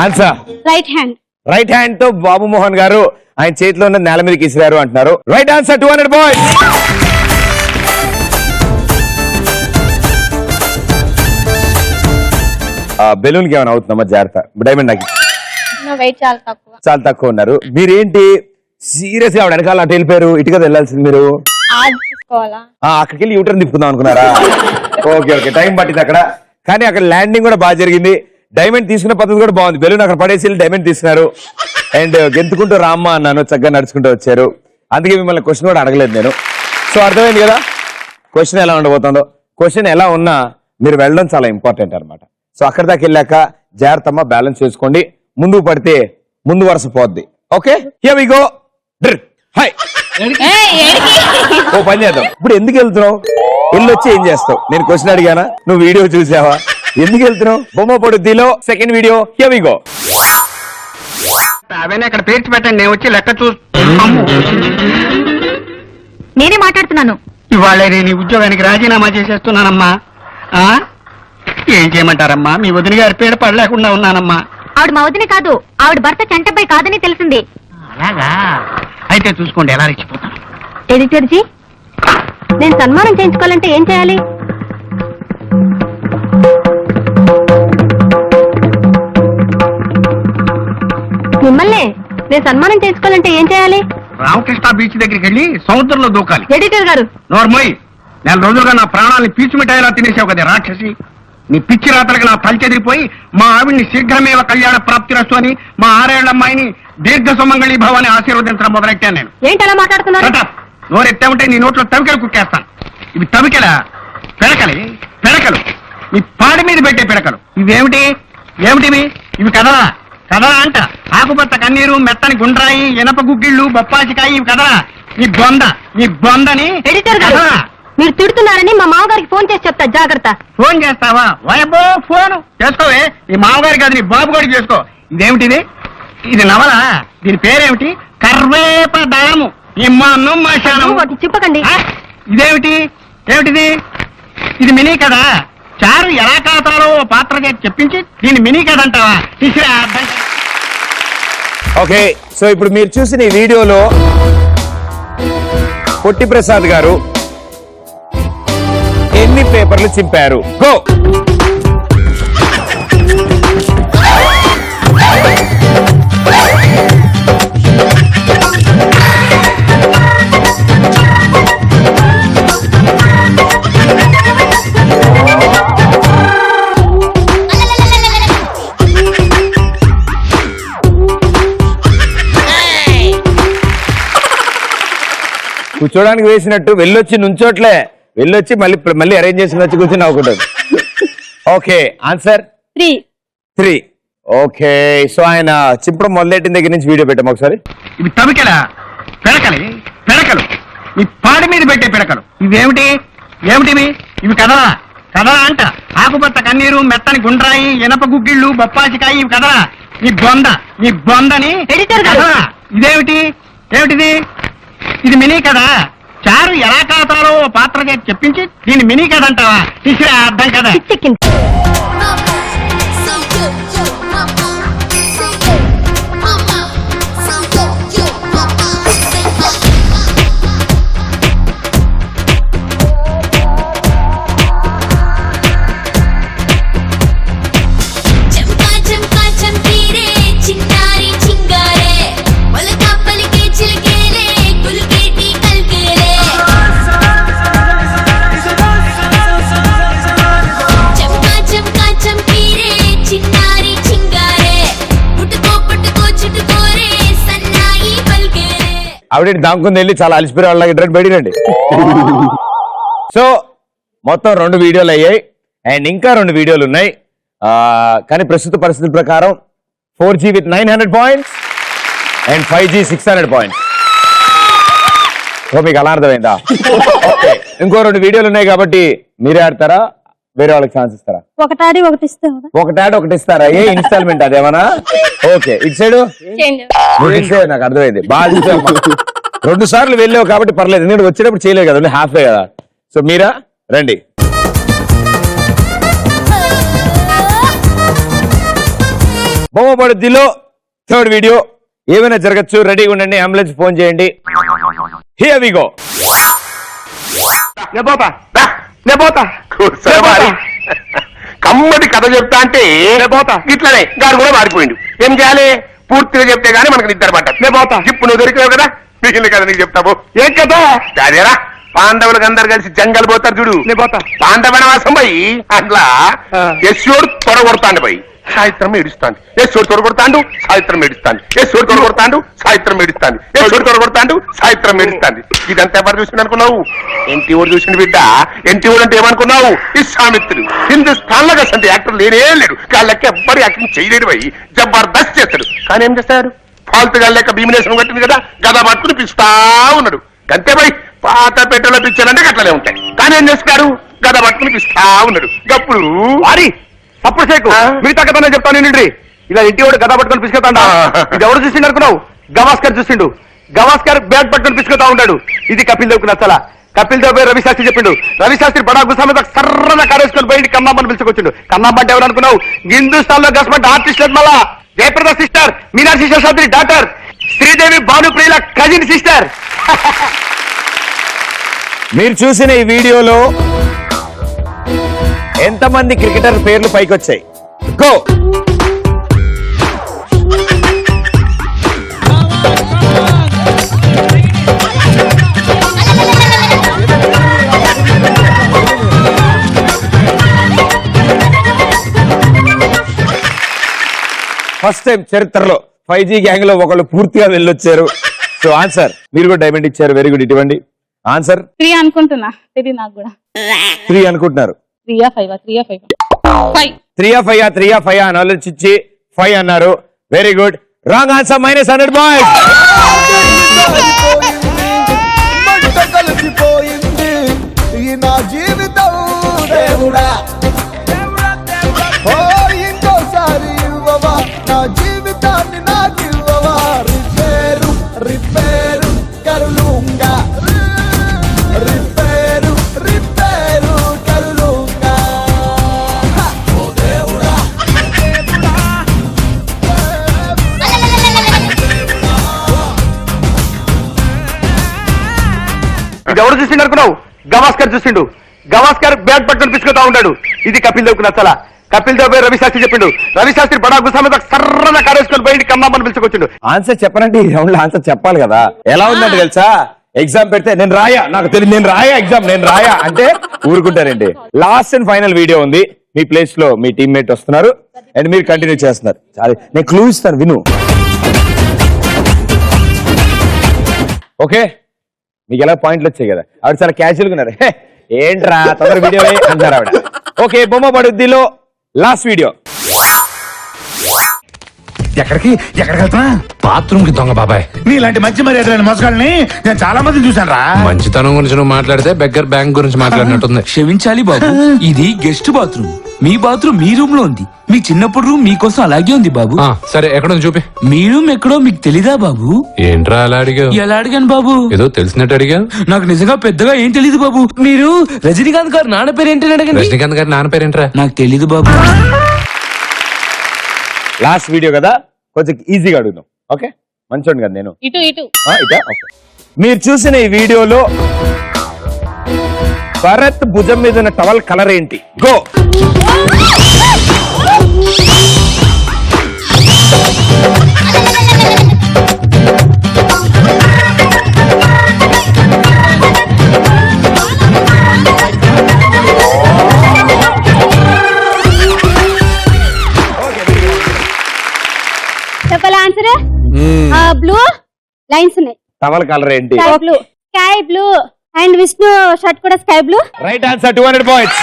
Answer right hand. Right hand తో బాబు మోహన్ గారు ఆయన చేతిలో ఉన్న నేల మీదకి ఇసిరారు అంటున్నారు. Right answer 200 points. బెలూన్ కి ఏమైనా అవుతుందమ్మా, జాగ్రత్త. డైమండ్ నాకు వెయిట్ చాలా తక్కువ. చాలా తక్కువ ఉన్నారు. మీరేంటి సీరియస్ గా ఆవిడ వెనకాల అటు వెళ్ళిపోయారు, ఇటు కదా వెళ్ళాల్సింది మీరు. తీసుకోవాలా? అక్కడికి వెళ్ళి యూటర్న్ తిప్పుకుందాం అనుకున్నారా? ఓకే ఓకే, టైం పట్టింది అక్కడ, కానీ అక్కడ ల్యాండింగ్ కూడా బాగా జరిగింది. డైమండ్ తీసుకున్న పద్ధతి కూడా బాగుంది. బెలూన్ అక్కడ పడేసి వెళ్ళి డైమండ్ తీసుకున్నారు. అండ్ గెంతుకుంటూ రామ్మ అన్నాను, చక్కగా నడుచుకుంటూ వచ్చారు. అందుకే మిమ్మల్ని క్వశ్చన్ కూడా అడగలేదు నేను. సో అర్థమైంది కదా క్వశ్చన్ ఎలా ఉండబోతుందో. క్వశ్చన్ ఎలా ఉన్నా మీరు వెళ్ళడం చాలా ఇంపార్టెంట్ అన్నమాట. సో అక్కడ దాకా వెళ్ళాక జాగ్రత్తమ్మ, బ్యాలెన్స్ చేసుకోండి. ముందుకు పడితే ముందు వరుస పోద్ది. Okay, here we go. హై, ఓ పని చేద్దాం. ఇప్పుడు ఎందుకు వెళ్తున్నావు? వెళ్ళొచ్చి ఏం చేస్తావు? నేను క్వశ్చన్ అడిగానా? నువ్వు వీడియో చూసావా? ఎందుకు వెళ్తున్నావు? బొమ్మ పొడుద్దిలో second video, here we go. అవన్నీ అక్కడ పేర్చి పెట్టండి, నేను వచ్చి లెక్క నేనే మాట్లాడుతున్నాను. ఇవాళ నేను ఈ ఉద్యోగానికి రాజీనామా చేసేస్తున్నానమ్మా. ఏం చేయమంటారమ్మా, మీ వదిన గారి పేడ పడలేకుండా ఉన్నానమ్మా. ఆవిడ మా వదిన కాదు, ఆవిడ భర్త చెంటపై కాదని తెలిసింది. అలాగా అయితే చూసుకోండి ఎలా రెచ్చిపోతాను. ఎడిటర్ జీ, నేను సన్మానం చేయించుకోవాలంటే ఏం చేయాలి? మిమ్మల్ని నేను సన్మానం చేయించుకోవాలంటే ఏం చేయాలి? రామకృష్ణ బీచ్ దగ్గరికి వెళ్ళి సముద్రంలో దూకాలి. ఎడిటర్ గారు, నోర్మోయ్, నెల రోజులుగా నా ప్రాణాలని పీచు మిఠాయిలా తినేసావు కదా రాక్షసి. నీ పిచ్చి రాతలకు నా తల చెదిరిపోయి మా ఆవిడ్ని శీఘ్రమేవ కళ్యాణ ప్రాప్తి రస్తు అని, మా 6 ఏళ్ల అమ్మాయిని దీర్ఘ సుమంగళి భవాన్ని ఆశీర్వదించడం మొదలెట్టాను నేను. ఏంటి అలా మాట్లాడుతున్నారు? నోరెత్తామంటే నీ నోట్లో తవికలు కుక్కేస్తాను. ఇవి తవికల పిడకలు, నీ పాడి మీద పెట్టే పిడకలు. ఇవేమిటి ఏమిటివి? ఇవి కదలా అంట. ఆకుపచ్చ కన్నీరు, మెత్తని గుండ్రాయి, ఇనప గుగ్గిళ్ళు, బొప్పాసికాయ, ఇవి కదలా. నీ బొందని. ఎడిటర్ గారు, మీరు తిడుతున్నారని మా మామగారికి ఫోన్ చేసి చెప్తా, జాగ్రత్త. ఫోన్ చేస్తావా? వాయబ్బో, ఫోన్ చేసుకోవే. నీ మామగారి కాదు, నీ బాబు గారికి చేసుకో. ఇదేమిటిది? ఇది నవల. దీని పేరేమిటి? కర్వేపదళము. ఇమ్మాను మశానం. ఒకటి చెప్పకండి. ఏమిటిది? ఇది మినీ కదా. చారు ఎలా కాతారో పాత్రగా చెప్పించి దీన్ని మినీ కదా అంటావా? ఓకే, సో ఇప్పుడు మీరు చూసిన ఈ వీడియోలో పొట్టి ప్రసాద్ గారు ఎన్ని పేపర్లు చింపారు? గో. కూర్చోడానికి వేసినట్టు వెళ్ళొచ్చి నుంచోట్లే, వెళ్ళొచ్చి మళ్ళీ అరేంజ్ చేసుకుని వచ్చి కూర్చొని నవ్వుకుంటుంది. Okay, answer 3. ఓకే, సో ఆయన చింపడం మొదలెట్టిన దగ్గర నుంచి వీడియో పెట్టాము ఒకసారి. ఇవి పిడకలు, నీ పాడి మీద పెట్టే పిడకలు. ఇవేమిటివి? ఇవి కదలా అంట. ఆకుపచ్చ కన్నీరు, మెత్తని గుండ్రాయి, ఇనప గుగ్గిళ్ళు, బొప్పాసికాయ, ఇవి కదలా. నీ బొందని. ఎడిటర్ గారు, ఏమిటిది? ఇది మినీ కదా. చారు ఎలా కాతారో పాత్రగా చెప్పించి దీన్ని మినీ కదా అంటావా? తీసుకురా అర్థం కదా. ఆవిడ దాంకుని వెళ్ళి చాలా అలసిపోయే వాళ్ళకి డ్రెడ్ బయటండి. సో మొత్తం 2 వీడియోలు అయ్యాయి అండ్ ఇంకా 2 వీడియోలు ఉన్నాయి. కానీ ప్రస్తుత పరిస్థితుల ప్రకారం 4G with 900 points and 5G 600 points. మీకు అలా అర్థమైందా? ఓకే, ఇంకో 2 వీడియోలు ఉన్నాయి కాబట్టి మీరే ఆడతారా, వేరే వాళ్ళకి ఛాన్స్ ఇస్తారా? ఒకటాడి ఒకటి ఇస్తారా? ఏ ఇన్స్టాల్మెంట్ అదేమన్నా? ఓకే, ఇటు సైడ్ నాకు అర్థమైంది. బాగా 2 సార్లు వెళ్ళావు కాబట్టి పర్లేదు, నేను వచ్చేటప్పుడు చేయలేదు కదా, హాఫే కదా. సో మీరా రండి. బొమ్మ పడుద్దిలో థర్డ్ వీడియో. ఏమైనా జరగచ్చు, రెడీగా ఉండండి. అంబులెన్స్ ఫోన్ చేయండి. Here we go. కమ్మటి కథ చెప్తా అంటే ఇట్లనే గారు కూడా మారిపోయిండు. ఏం చేయాలి? పూర్తిగా చెప్తే గానీ మనకు నిద్ర పడ్డా. ఇప్పుడు నువ్వు దొరికావు కదా, మిగిలిన కదా నీకు చెప్తావు. ఏం కదా అదేరా, పాండవులకు అందరు కలిసి జంగల్ పోతారు చూడు. పాండవనవాసం పోయి అట్లా యశోడు తొడగొడతాండు పోయి సాయిత్రం ఏడుస్తాంది. యశోడు తొడగొడతాండు, సాయిత్రం ఏడుస్తాంది. యశోడు తొడగొడతాండు, సాయిత్రం ఏడుస్తాంది. యశోడు తొడగొడతాండు, సాయిత్రం ఏడుస్తాంది. ఇదంతా ఎవరు చూసింది అనుకున్నావు? ఎన్టీ ఓడు చూసిన బిడ్డ. ఎన్టీ ఓడు అంటే ఏమనుకున్నావు? విశ్వామిత్రుడు. హిందుస్థాన్ లో అసలు యాక్టర్ లేనే లేడు. వాళ్ళకి ఎవ్వరు యాక్టింగ్ చేయలేడు పోయి జబర్దస్త్ చేస్తాడు. కానీ ఏం చేస్తాడు? ఫాల్తుగా లెక్క భీమినేశ్వరం కట్టింది కదా, గద పట్టుకుని పిస్తా ఉన్నాడు. అంతే పోయి పాత పెట్టెలో పిచ్చారంటే అట్లనే ఉంటాయి. కానీ ఏం చేస్తాడు? గద పట్టుకుని పిస్తా ఉన్నాడు. గప్పుడు వారి అప్పుడు సేకు మిగతా కథనే చెప్తాను ఏంటి. ఇలా ఇంటి వాడు గద పట్టుకొని పిసుకుతాడా? ఇది ఎవరు చూసిండు అనుకున్నావు? గవాస్కర్ చూసిండు. గవాస్కర్ బ్యాగ్ పట్టుకొని పిసుకుతా ఉంటాడు. ఇది కపిల్ దేవ్కు నచ్చలా. కపిల్ దేవ్ రవి శాస్త్రి చెప్పిండు. రవి శాస్త్రి బడా గుసా మీద సర్రన కారేసుకొని పోయి కన్నామ్మని పిలుచుకొచ్చిండు. కన్నామ్మ అంటే ఎవరు అనుకున్నావు? హిందుస్థాన్ లో గస్మెంట్ ఆర్టిస్ట్ మళ్ళా జయప్రద సిస్టర్, మీనాక్షి శేషాద్రి డాటర్, శ్రీదేవి భానుప్రియుల కజిన్ సిస్టర్. మీరు చూసిన ఈ వీడియోలో ఎంతమంది క్రికెటర్ పేర్లు పైకొచ్చాయి? గో. ఫస్ట్ టైం చరిత్రలో 5G గ్యాంగ్ లో ఒకళ్ళు పూర్తిగా వెళ్ళొచ్చారు. సో ఆన్సర్ మీరు కూడా డైమండ్ ఇచ్చారు. Very good. ఇటువంటి ఆన్సర్ 3 అనుకుంటున్నా, తెలియదు నాకు కూడా. 3 అనుకుంటున్నారు. 3 5 అని ఆలోచించి 5 అన్నారు. Very good. Wrong answer. -100 points. కలిసిపోయింది ఈ నా జీవితం దేవుడా. ఓ ఇంకోసారి ఇవ్వవా నా జీవితాన్ని నాకు ఇవ్వవా. రిపేరు రిపేరు కరులుంగా, రిపేరు రిపేరు కరులుంగా. ఓ దేవుడా. ఇది ఎవరు చూసిండు అనుకున్నావు? గవాస్కర్ చూసిండు. గవాస్కర్ బ్యాగ్ పట్టుకొని పిసుకుతా ఉంటాడు. ఇది కపిల్ దేవ్కు నచ్చలా. కపిల్ దేవ్ రవి శాస్త్రి చెప్పిండు. రవి శాస్త్రి బడా గుసా మీద సర్రన కారేసుకొని పోయి కన్నామ్మని పిలుచుకొచ్చిండు. ఆన్సర్ చెప్పనంటే ఈ రౌండ్ లో ఆన్సర్ చెప్పాలి కదా. ఎలా ఉందంటే తెలుసా, ఎగ్జామ్ పెడితే నేను రాయా, నాకు తెలియదు, నేను రాయా ఎగ్జామ్, నేను రాయా అంటే ఊరుకుంటారండి. లాస్ట్ అండ్ ఫైనల్ వీడియో ఉంది. మీ ప్లేస్ లో మీ టీమ్మేట్ వస్తున్నారు అండ్ మీరు కంటిన్యూ చేస్తున్నారు. నేను క్లూ ఇస్తాను, విను. ఓకే, మీకు ఎలా పాయింట్లు వచ్చాయి కదా. ఆవిడ చాలా క్యాజువల్ గా ఉన్నారు. ఏంట్రా తొందర వీడియో అంటారు ఆవిడ. ఓకే, బొమ్మ పడుద్దిలో లాస్ట్ వీడియో. ఎక్కడికి వెళ్తున్నా? బాత్రూమ్ కి దొంగ బాబాయ్. నీలాంటి మంచి మర్యాదలైన మోసగాళ్ళని నేను చాలా మంది చూశాను రా. మంచితనం గురించి నువ్వు మాట్లాడితే బెగ్గర్ బ్యాంక్ గురించి మాట్లాడినట్టుంది. క్షమించాలి బాబు, ఇది గెస్ట్ బాత్రూమ్. మీ బాత్రూమ్ మీ రూమ్ లో ఉంది. మీ చిన్నప్పుడు రూమ్ మీకోసం అలాగే ఉంది బాబు. సరే, ఎక్కడ చూపి. మీ రూమ్ ఎక్కడో మీకు తెలీదా బాబు? ఏంట్రా అలా అడిగావు? ఎలా అడిగాను బాబు? ఏదో తెలిసినట్టు అడిగా. నాకు నిజంగా పెద్దగా ఏం తెలీదు బాబు. మీరు రజనీకాంత్ గారు నాన్న పేరు ఏంటని అడగండి. రజనీకాంత్ గారి నాన్న పేరేంట్రా? నాకు తెలీదు బాబు. లాస్ట్ వీడియో కదా, కొంచెం ఈజీగా అడుగుదాం. ఓకే, మంచోండి కదా నేను. ఇటు ఓకే, మీరు చూసిన ఈ వీడియోలో భరత్ భుజం మీద ఉన్న టవల్ కలర్ ఏంటి? గో. చెప్పాలా ఆన్సర్? బ్లూ లైన్స్ ఉన్నాయి. టవల్ కలర్ ఏంటి? Sky blue and Vishnu shirt కూడా sky blue. Right answer. 200 points.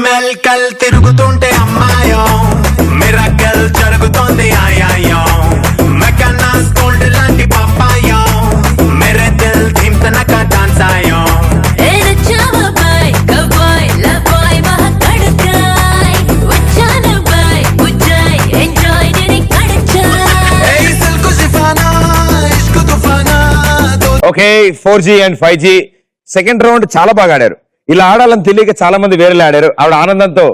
మెల్కల్ తిరుగుతుంటే అమ్మాయో మిరకల్ జరుగుతోంది ఆయాయో మెకనాస్ గోల్డ్ లాంటి పాపాయో మేరే దిల్ థీమ్ తనక డాన్స్ ఆయో okay 4G and 5G second round చాలా బాగా ఆడారు. ఇలా ఆడాలని తెలియక చాలా మంది వేరేలా ఆడారు. ఆవిడ ఆనందంతో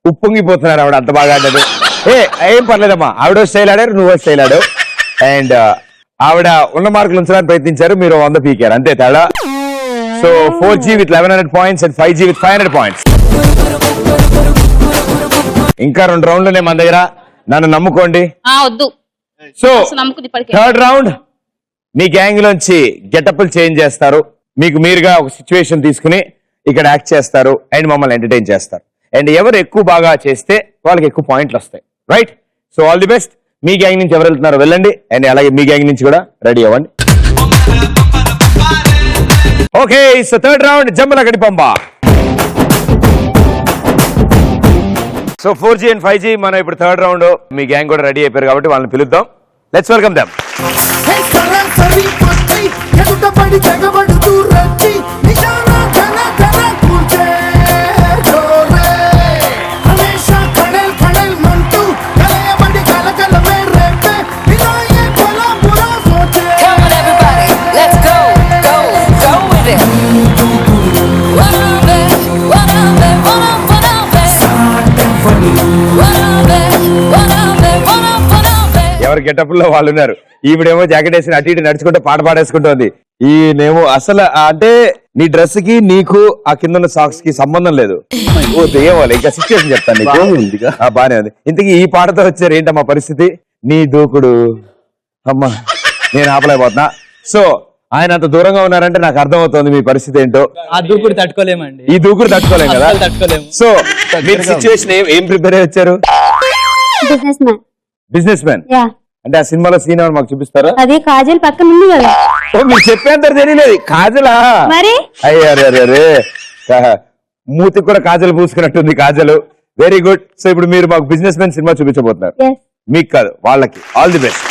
ఉప్పొంగిపోతున్నారు. ఆవిడ అంత బాగా ఆడారు. ఏం పర్లేదమ్మా, ఆవిడ స్టైల్ ఆడారు, నువ్వు స్టైల్ ఆడావు. అండ్ ఆవిడ ఉన్న మార్కులు ఉంచడానికి ప్రయత్నించారు, మీరు 100 పీకారు, అంతే తేడా. So 4G with 1100 points and 5G with 500 points. ఇంకా 2 రౌండ్లునే మన దగ్గర, నన్ను నమ్ముకోండి. వద్దు. సో నమ్ముకుంది ఇప్పటికే. థర్డ్ రౌండ్ మీ గ్యాంగ్ లోంచి గెటప్లు చేంజ్ చేస్తారు. మీకు మీరుగా ఒక సిచ్యువేషన్ తీసుకుని ఇక్కడ యాక్ట్ చేస్తారు అండ్ మమ్మల్ని ఎంటర్టైన్ చేస్తారు. అండ్ ఎవరు ఎక్కువ బాగా చేస్తే వాళ్ళకి ఎక్కువ పాయింట్లు వస్తాయి. Right? So all the best. Me gang నుంచి ఎవరు వెళ్తున్నారో వెళ్ళండి, అండ్ అలాగే మీ గ్యాంగ్ నుంచి కూడా రెడీ అవ్వండి. ఓకే, సో థర్డ్ రౌండ్ జమ్మల గడిపంబ. సో 4G అండ్ 5G మనం ఇప్పుడు థర్డ్ రౌండ్, మీ గ్యాంగ్ కూడా రెడీ అయిపోయారు కాబట్టి వాళ్ళని పిలుద్దాం. Let's welcome them. సరాసరి పట్టి ఎదుటపడి తెగబడుతూ రచ్చి నిజానా ఘన ఘన కూర్చే జోరే హమేషా ఖడల్ ఖడల్ మంటూ కలయబడి కలకలమే రేపే వినాయే బలా బురా సోచే. Come on everybody, let's go, go, go with it. Wannabe, wannabe, wannabe, ఎవరి గెటప్ లో వాళ్ళు ఉన్నారు. ఈవిడేమో జాకెట్ వేసి అటు ఇటు నడుచుకుంటూ పాట పాడేసుకుంటుంది. ఈయనేమో అసలు అంటే నీ డ్రెస్ కి నీకు ఆ కింద ఉన్న సాక్స్ కి సంబంధం లేదు. ఓ దేవాలి, ఇంకా సిచ్యువేషన్ చెప్తాను నీకు. బానే ఉంది. ఇంతకీ ఈ పాటతో వచ్చారు ఏంటమ్మా పరిస్థితి? నీ దూకుడు అమ్మా, నేను ఆపలేకపోతున్నా. సో ఆయన అంత దూరంగా ఉన్నారంటే నాకు అర్థమవుతుంది మీ పరిస్థితి ఏంటో. ఆ దూకుడు తట్టుకోలేమండి. ఈ దూకుడు తట్టుకోలేం కదా. తట్టుకోలేము. సో మీరు సిచ్యువేషన్ ఏం ప్రిపేర్ అయ్యి వచ్చారు? Business man. అంటే ఆ సినిమాలో సీన్ అని మాకు చూపిస్తారా? అది కాజల్ పక్కన ఉంది కదా. ఓ, మీరు చెప్పేంత తెలియలేదు. కాజలా? మరి అయ్యారే, మూతికి కూడా కాజల్ పూసుకున్నట్టుంది కాజలు. Very good. సో ఇప్పుడు మీరు మాకు బిజినెస్ మ్యాన్ సినిమా చూపించబోతున్నారు. మీకు కాదు, వాళ్ళకి. All the best.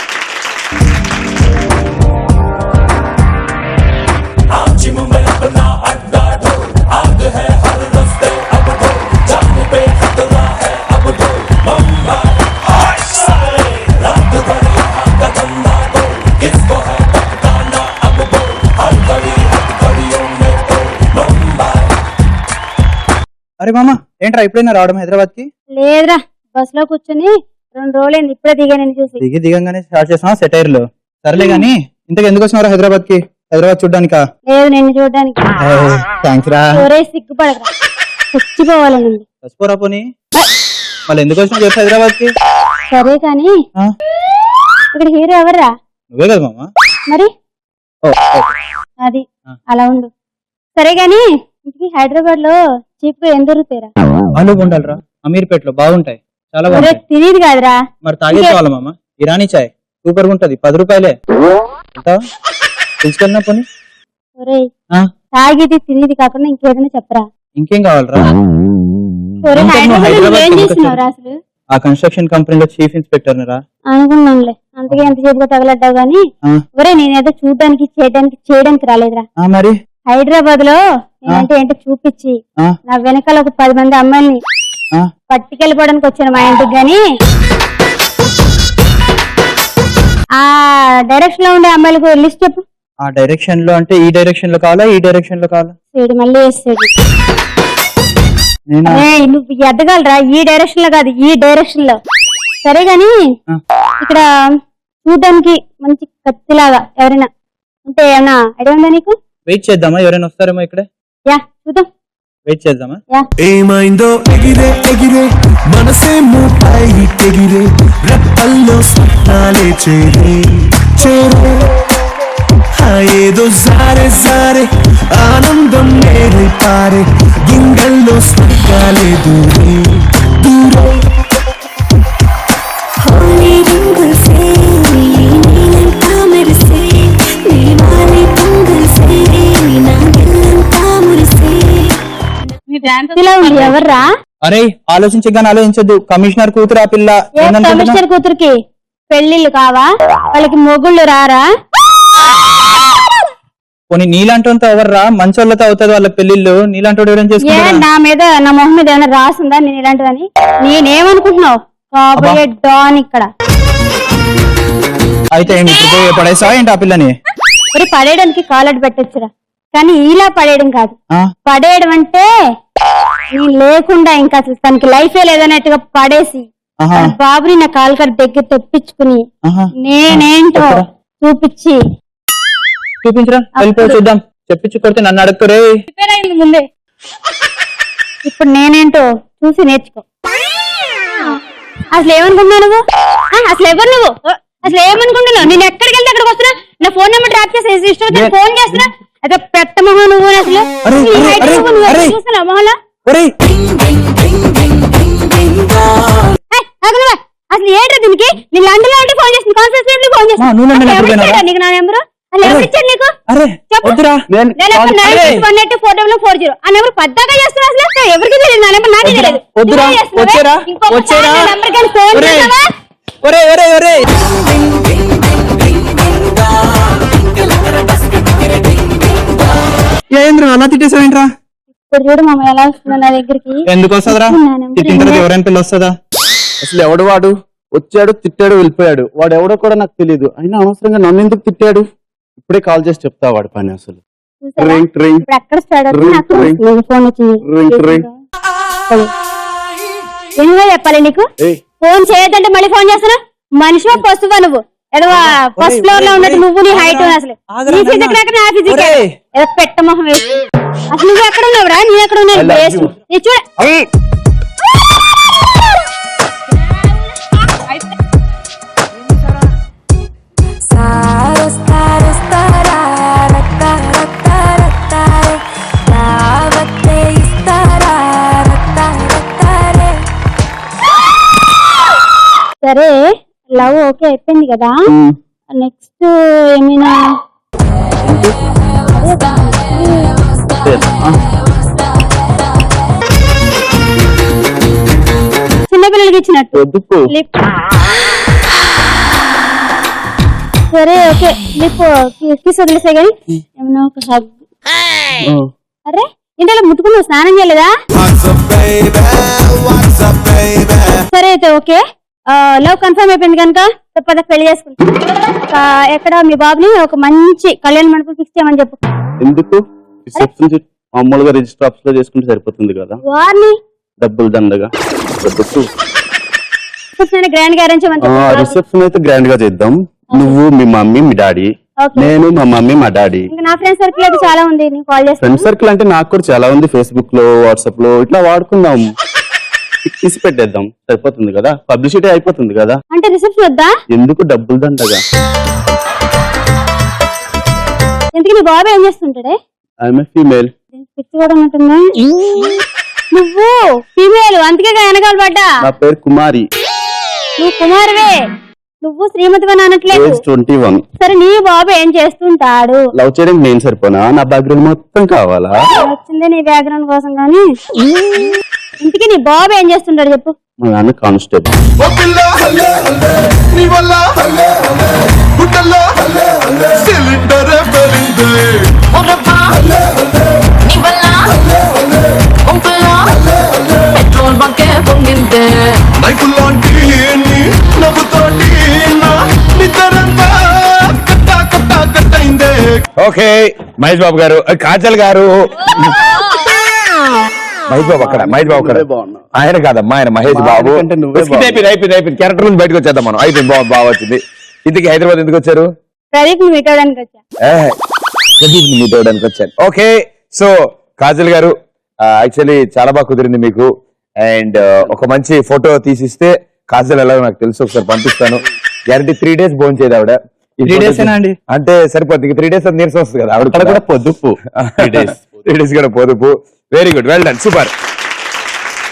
అరే మామ, ఏంట్రా ఇప్పుడైనా రావడం హైదరాబాద్ కి? లేదురా, బస్ లో కూర్చొని 2 రోజులు ఇప్పుడే దిగానని చూసి. దిగంగానే స్టార్ట్ చేసాం సెటైర్ లో. సర్లే గానీ ఇంతకు ఎందుకు వచ్చినారా హైదరాబాద్ కి? హైదరాబాద్ చూడ్డానికా? లేదు, నిన్ను చూడడానికి. థ్యాంక్స్ రా. సిగ్గుపడకరా, చచ్చిపోవాలని. చచ్చిపోరా పోనీ. మళ్ళీ ఎందుకు వచ్చినా చెప్పు హైదరాబాద్ కి? సరే కానీ ఇక్కడ హీరో ఎవర్రా? నువ్వే కదా మామ. మరి అది అలా ఉండు. సరే గాని ఇంటికి హైదరాబాద్ లో చీప్ గా ఏం దొరుకుతాయిరా? ఆలు బొండాలరా, అమీర్పేటలో బాగుంటాయి, చాలా బాగుంటాయి. తినేది కాదురా. మరి తాగేసుకోవాలి మామ. ఇరానీ చాయ్ సూపర్ గా ఉంటది, 10 రూపాయలే. తీసుకెళ్ళినా పోనీ. తాగేది తినేది కాకుండా ఇంకేదైనా చెప్పరా? ఇంకేం కావాలరా? ఏం చేస్తున్నావురా అసలు? ఆ కన్స్ట్రక్షన్ కంపెనీలో చీఫ్ ఇన్స్పెక్టర్ రా. అనుకున్నాంలే, అంతగా ఎంత సేపుగా తగలడ్డావు గానీ. ఒరే, నేనేదో చూడడానికి చేయడానికి రాలేదురా. మరి హైదరాబాద్ లో నేనంటే ఏంటో చూపించి నా వెనకాల ఒక 10 మంది అమ్మాయిల్ని పట్టుకెళ్ళిపోవడానికి వచ్చాను మా ఇంటికి. గాని ఆ డైరెక్షన్ లో ఉండే అమ్మాయిలకు లిస్ట్ చెప్పు. ఆ డైరెక్షన్ లో అంటే ఈ డైరెక్షన్ లో కావాలా, ఈ డైరెక్షన్ లో కావాలా? సీడు మళ్ళీ వేస్తాడు. నువ్వు ఎదగలరా? ఈ డైరెక్షన్ లో కాదు, ఈ డైరెక్షన్ లో. సరే గాని ఇక్కడ చూడడానికి మంచి కత్తిలాగా ఎవరైనా ఉంటే ఏమన్నా ఐడియా ఉందా నీకు? వెయిట్ చేద్దామా, ఎవరైనా వస్తారేమో ఇక్కడ. యా చూద్దాం, వెయిట్ చేద్దామా. ఏమైందో ఎగిరే ఎగిరే మనసే మూపై తెగిరే రెప్పల్లో స్వప్నాలే చేరే చేరే ఏదో సారే సారే ఆనందం నేరే పారే గింగల్లో స్వర్గాలే దూరే దూరే. ఎవర్రా? అరే ఆలోచించగానే ఆలోచించద్దు. కమిషనర్ కూతురు ఆ పిల్ల. కమిషనర్ కూతురికి పెళ్లిళ్ళు కావా? వాళ్ళకి మొగుళ్ళు రారా? పోనీ నీలాంటి ఎవర్రా? మంచోళ్ళతో అవుతుంది వాళ్ళ పెళ్లిళ్ళు. నీలాంటి ఎవరైనా చేసుకుంటా? నా మీద, నా మొహం మీద ఏమైనా రాసిందా నేను ఇలాంటిదని? నేనేమనుకుంటున్నావు? కాబోయే డాన్ ఇక్కడ. అయితే పడేసా ఏంటి ఆ పిల్లని? ఒరి పడేయడానికి కాలడ్ పెట్టొచ్చురా, కానీ ఇలా పడేయడం కాదు. ఆ? పడేయడం అంటే నేను లేకుండా ఇంకా అసలు తనకి లైఫే లేదన్నట్టుగా పడేసి ఆహా. తన బాబుని నా కాలుకడ దగ్గర తెప్పించుకుని ఆహా. నేనేంటో చూపించి చూపించరా, వెళ్ళిపో చూద్దాం. చెప్పించి కొడితే నన్ను అడుగుతారే. ప్రిపేర్ అయింది ముందే. ఇప్పుడు నేనేంటో చూసి నేర్చుకో. అసలు ఏమనుకుంటున్నావు నువ్వు? అసలు ఎవరు నువ్వు? అసలు ఏమనుకుంటున్నావు? నేను ఎక్కడికి వెళ్తే అక్కడికి వస్తున్నా, నా ఫోన్ నెంబర్ ట్రాప్ చేసి ఇష్టం ఫోన్ చేస్తున్నా. అదే పెట్ట మొహం నువ్వు. అసలు చూస్తున్నా మొహంలో అసలు ఏంటో దీనికి. నేను లండన్ లో ఉంటే ఫోన్ చేస్తుంది, కాన్ఫరెన్స్ ఫోన్ చేస్తాను. నీకు నా నెంబరు ఎవరు ఇచ్చారు నీకు? చెప్పు. ఆ నెంబర్ పద్దాగా చేస్తున్నా. అసలు ఎవరికి తెలియదు నా నెంబర్, నాకే తెలియదు. నెంబర్ కానీ ఫోన్ చేస్తావా? ఏంద్రా అలా తిట్టేసావేంట్రా? ఇప్పుడు చూడు మామ ఎలా వస్తుందో నా దగ్గరికి. ఎందుకు వస్తుందిరా? తిట్టిన తర్వాత ఎవరైనా పిల్ల వస్తుందా? అసలు ఎవడు వాడు? వచ్చాడు, తిట్టాడు, వెళ్ళిపోయాడు. వాడు ఎవడో కూడా నాకు తెలియదు. అయినా అనవసరంగా నన్ను ఎందుకు తిట్టాడు? ఇప్పుడే కాల్ చేసి చెప్తా వాడి పని. అసలు చూసావా? రింగ్ రింగ్ ఇప్పుడు ఎక్కడ స్టార్ట్ అవుతుంది నాకు రింగ్ నీకు ఫోన్ వచ్చింది. Ring ring. ఎన్నో చెప్పాలి నీకు? ఏయ్ ఫోన్ చేయొద్దంటే మళ్ళీ ఫోన్ చేస్తున్నా. మనిషివా పస్తువా నువ్వు? ఏదో ఫస్ట్ ఫ్లోర్ లో ఉన్నట్టు నువ్వు నీ హైట్ అసలు నీ ఫిజిక్ లేక నా ఫిజిక్ ఏదో పెట్ట మొహం వేసి. అసలు నువ్వు ఎక్కడ ఉన్నావురా? నేను ఎక్కడ ఉన్నాను? వేస్ట్. నీ చూడ సరే లవ్ ఓకే అయిపోయింది కదా, నెక్స్ట్ ఏమైనా చిన్నపిల్లలకి ఇచ్చినట్టు లిప్. సరే ఓకే లిప్ కిస్ వదిలేసే కానీ ఏమన్నా ఒక హగ్. అరే ఇంట్లో ముట్టుకుని స్నానం చేయలేదా? సరే అయితే ఓకే, లవ్ కన్ఫర్మ్ అయిపోయింది కనుక పద పెళ్లి చేసుకుంటా. ఎక్కడ మీ బాబుని ఒక మంచి కళ్యాణ మండపం ఫిక్స్ చేయమని చెప్పు. ఎందుకు? మామూలుగా రిజిస్టర్ ఆఫీస్ లో చేసుకుంటే సరిపోతుంది కదా. వారిని డబ్బులు దండగా. గ్రాండ్ గా అరేంజ్ చేయమని. రిసెప్షన్ అయితే గ్రాండ్ గా చేద్దాం. నువ్వు, మీ మమ్మీ, మీ డాడీ, నేను, మా మమ్మీ, మా డాడీ. నా ఫ్రెండ్ సర్కిల్ అయితే చాలా ఉంది, నేను కాల్ చేస్తాను. ఫ్రెండ్ సర్కిల్ అంటే నాకు కూడా చాలా ఉంది. ఫేస్బుక్ లో, వాట్సాప్ లో ఇట్లా వాడుకుందాం. తీసి పెట్టేద్దాం, సరిపోతుంది కదా. పబ్లిసిటీ అయిపోతుంది కదా. అంటే రిసెప్షన్ వద్దా? ఎందుకు? డబ్బులు దండగా. ఎందుకు నీ బాబు ఏం చేస్తుంటాడే? I'm a female. పిచ్చి కూడా ఉంటుందా? నువ్వు ఫీమేల్ అందుకే వెనకాల పడ్డా. నా పేరు కుమారి. నువ్వు కుమారివే, నువ్వు శ్రీమతి అనట్లేదు. 21. సరే నీ బాబు ఏం చేస్తుంటాడు? లవ్ చేయడానికి నేను సరిపోనా? నా బ్యాక్గ్రౌండ్ మొత్తం కావాలా? వచ్చిందే నీ బ్యాక్గ్రౌండ్ కోసం కానీ ఇంటికి నీ బాబు ఏం చేస్తుంటాడు చెప్పు. మా నాన్న కానిస్టేబుల్. ఓకే మహేష్ బాబు గారు, కాజల్ గారు. మహేష్ బాబు అక్కడ, మహేష్ బాబు అక్కడ. ఆయన కాదమ్మా, ఆయన మహేష్ బాబు. అయిపోయింది క్యారెక్టర్ నుంచి బయటకు వచ్చేద్దాం మనం. అయిపోయింది, బాగా వచ్చింది. ఇంటికి హైదరాబాద్ ఎందుకు వచ్చారు? ప్రదీప్ ని మీట్ అవడానికి వచ్చా. ప్రదీప్ ని మీట్ అవడానికి వచ్చాను. ఓకే సో కాజల్ గారు, యాక్చువల్లీ చాలా బాగా కుదిరింది మీకు. అండ్ ఒక మంచి ఫోటో తీసిస్తే కాజల్ ఎలా నాకు తెలుసు, ఒకసారి పంపిస్తాను. గ్యారంటీ 3 days భోజనం చేయదు ఆవిడ. 3 days అండి అంటే సరిపోతుంది. 3 days అది నీరసం వస్తుంది కదా ఆవిడ కూడా. పొదుపు 3 days కూడా పొదుపు. Very good, well done, super.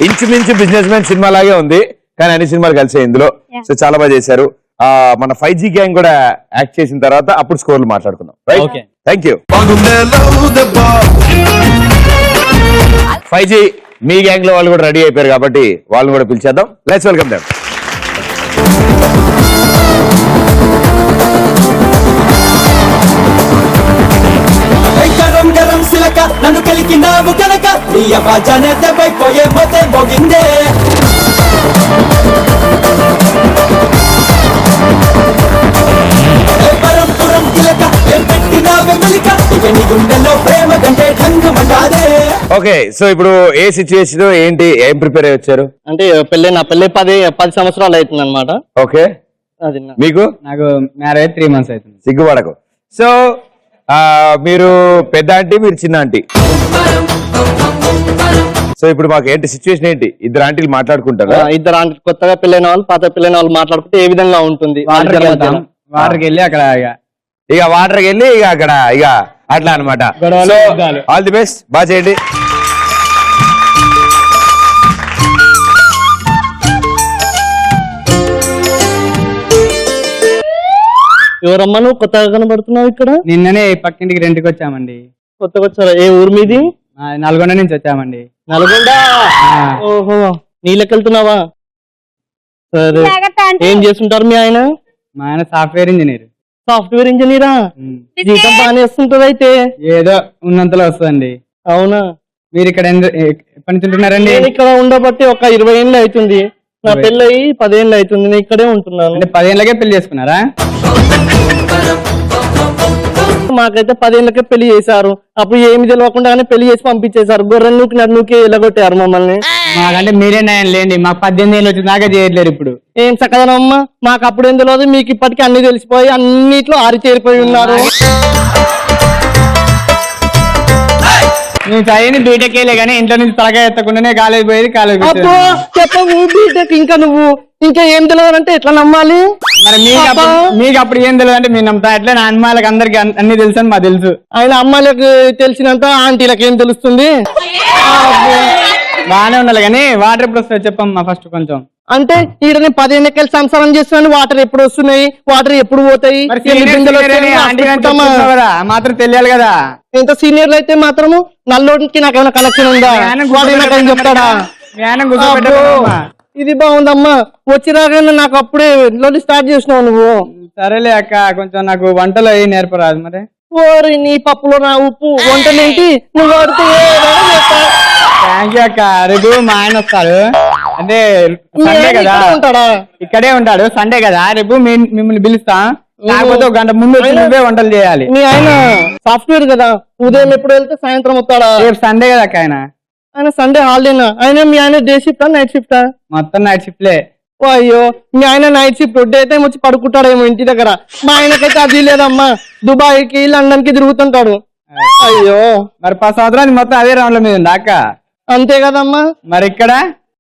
ఇంచుమించు బిజినెస్ మ్యాన్ సినిమా లాగే ఉంది, కానీ అన్ని సినిమాలు కలిసాయి ఇందులో. సో చాలా బాగా చేశారు. మన 5G గ్యాంగ్ కూడా యాక్ట్ చేసిన తర్వాత అప్పుడు స్కోర్లు మాట్లాడుకుందాం. Right, thank you. 5G మీ గ్యాంగ్ లో వాళ్ళు కూడా రెడీ అయిపోయారు కాబట్టి వాళ్ళని కూడా పిలిచేద్దాం. Let's welcome them. గరం గరం సిలక నన్ను కలికినావు కనుక నీ అవాజానే దెబ్బైపోయే పోతే మోగిందే. పరం పురం కిలక ఏం పెట్టినావు కదలిక ఇక నీ గుండెల్లో ప్రేమ కంటే ఢంగమంటాదే. ఓకే, సో ఇప్పుడు ఏ సిచ్యువేషన్ ఏంటి, ఏం ప్రిపేర్ అయ్యి వచ్చారు? అంటే నా పెళ్లి 10 సంవత్సరాలు అవుతుంది అనమాట. ఓకే, అది మీకు? నాకు మ్యారేజ్ 3 months అవుతుంది. సిగ్గుపడకు. సో మీరు పెద్ద ఆంటీ, మీరు చిన్న ఆంటీ. సో ఇప్పుడు మాకు ఏంటి సిచ్యువేషన్ ఏంటి? ఇద్దరు ఆంటీలు మాట్లాడుకుంటారా? ఇద్దరు కొత్తగా పెళ్ళైన వాళ్ళు, పాత పెళ్ళైన వాళ్ళు మాట్లాడుకుంటే ఏ విధంగా ఉంటుంది? వాటర్కి వెళ్ళి అక్కడ ఇక వాటర్కి వెళ్ళి ఇక అక్కడ ఇక అట్లా అనమాట. సో ఆల్ ది బెస్ట్, బాగా చేయండి. ఎవరమ్మా నువ్వు కొత్తగా కనబడుతున్నావు ఇక్కడ? నిన్ననే పక్కింటికి రెంట్కి వచ్చామండి. కొత్తగా వచ్చారా? ఏ ఊరు మీది? నల్గొండ నుంచి వచ్చామండి. నల్గొండ? ఓహో, నీళ్ళకెళ్తున్నావా? సరే, ఏం చేస్తుంటారు మీ ఆయన? మా ఆయన సాఫ్ట్వేర్ ఇంజనీర్. సాఫ్ట్వేర్ ఇంజనీరా? జీతం బాగానే వస్తుంటది అయితే? ఏదో ఉన్నంతలో వస్తుందండి. అవునా? మీరు ఇక్కడ ఎప్పటి నుంచి ఉంటున్నారండి? నేను ఇక్కడ ఉండబట్టి ఒక 20 ఏళ్ళు అవుతుంది. నా పెళ్ళి 10 ఏళ్ళు అవుతుంది. నేను ఇక్కడే ఉంటున్నాను. అంటే 10 ఏళ్ళకే పెళ్లి చేసుకున్నారా? మాకైతే 10 ఏళ్ళకే పెళ్లి చేశారు. అప్పుడు ఏమి తెలియకుండానే పెళ్లి చేసి పంపించేశారు. గొర్రెలు నూకి ఎల్లగొట్టారు మమ్మల్ని. మాకంటే మీరే నయం లేండి, మాకు 18 ఏళ్ళు వచ్చి దాకా చేయట్లేరు. ఇప్పుడు ఏం చక్కదనమ్మా, మాకు అప్పుడు ఏం తెలియదు, మీకు ఇప్పటికీ అన్ని తెలిసిపోయి అన్నిట్లో ఆరితేరిపోయి ఉన్నారు. నువ్వు చదివింది బీటెక్ వెళ్ళే కానీ ఇంట్లో నుంచి తలకాయ ఎత్తకుండానే కాలేజ్ పోయేది. కాలేజ్ చెప్పవు బీటెక్, ఇంకా ఏం తెలియదు అంటే ఎట్లా నమ్మాలి? మరి మీకు అప్పుడు ఏం తెలియదు అంటే మీరు నమ్ముతా ఎట్లా? నా అమ్మాయిలకు అందరికి అన్ని తెలుసు అని మాకు తెలుసు. ఆయన అమ్మాయిలకు తెలిసినంత ఆంటీలకు ఏం తెలుస్తుంది? బాగానే ఉండాలి కానీ వాటర్ ఎప్పుడు వస్తాయి చెప్పమ్మా ఫస్ట్ కొంచెం. అంటే ఈడ 10 ఏళ్ళకెళ్ళి సంసారం చేస్తున్నాను, వాటర్ ఎప్పుడు వస్తున్నాయి, వాటర్ ఎప్పుడు పోతాయి, మాత్రం తెలియాలి కదా. ఎంత సీనియర్లు అయితే మాత్రము నల్లోడికి నాకేమైనా కనెక్షన్ ఉందా? చెప్తాడా? ఇది బాగుందమ్మా, వచ్చి రాగానే నాకు అప్పుడే లోటు స్టార్ట్ చేసినావు నువ్వు. సరేలే అక్క, కొంచెం నాకు వంటలు అవి నేర్పరాదు మరి. ఓరి నీ పప్పులో నా ఉప్పు, వంటలేంటి నువ్వు వాడితే థ్యాంక్ యూ అక్క. రేపు మా ఆయన వస్తారు, అంటే సండే కదా ఉంటాడా? ఇక్కడే ఉంటాడు. సండే కదా, రేపు మిమ్మల్ని పిలుస్తా. కాకపోతే 1 గంట ముందు వచ్చి నువ్వే వంటలు చేయాలి. మీ ఆయన సాఫ్ట్వేర్ కదా, ఉదయం ఎప్పుడు వెళ్తే సాయంత్రం వస్తాడా? రేపు సండే కదా అక్క. ఆయన సండే హాలిడేనా? ఆయన మీ ఆయన డే షిఫ్టా నైట్ షిఫ్టా? మొత్తం నైట్ షిఫ్ట్లే. అయ్యో, మీ ఆయన నైట్ షిఫ్ట్ డే అయితే వచ్చి పడుకుంటాడేమో ఇంటి దగ్గర. మా ఆయనకైతే అది లేదమ్మా, దుబాయ్కి లండన్ కి తిరుగుతుంటాడు. అయ్యో, మరి 10 సంవత్సరాలు మొత్తం అదే రౌండ్ల మీద ఉంది అక్క. అంతే కదమ్మా. మరి ఇక్కడ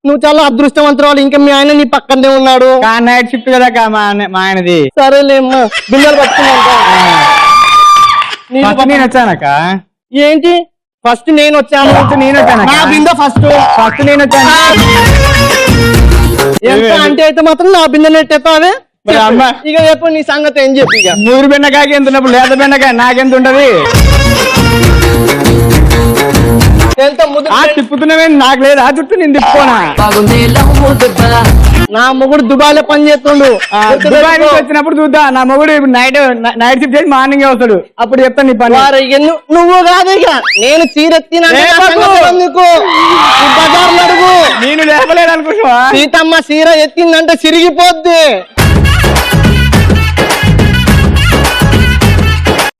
నువ్వు చాలా అదృష్టవంతురాలు, ఇంకా మీ ఆయన నీ పక్కనే ఉన్నాడు. నైట్ షిఫ్ట్ కదా మా ఆయనది. సరేలేమ్మా, బిల్లలు పట్టుకున్నా. నేను వచ్చానక్క. ఏంటి ఫస్ట్ నేను వచ్చాను? నా బిందె ఫస్ట్ నేను వచ్చాను. ఎంత అంటే అయితే మాత్రం నా బిందె నెట్టేస్తావే. ఇక చెప్పు నీ సంగతి ఏం చెప్పి. ఇక 100 బెండకాయకి ఎంత ఉన్నప్పుడు లేత బెండకాయ నాకెంత ఉంటది? తిప్పుతున్నావే, నాకు లేదు ఆ చుట్టూ నేను తిప్పుకోనా? నా మొగుడు దుబాయ్ లో పని చేస్తుండు. దుబాయ్ నుంచి వచ్చినప్పుడు చూద్దా. నా మొగుడు ఇప్పుడు నైట్ షిఫ్ట్ చేసి మార్నింగ్ వస్తాడు, అప్పుడు చెప్తాను నీ పని. నువ్వు కాదు ఇక, నేను చీరెత్తిన బజార్ నడుగు. నేను లేపలేడు అనుకుంటున్నా. సీతమ్మ చీర ఎత్తిందంటే చిరిగిపోద్ది.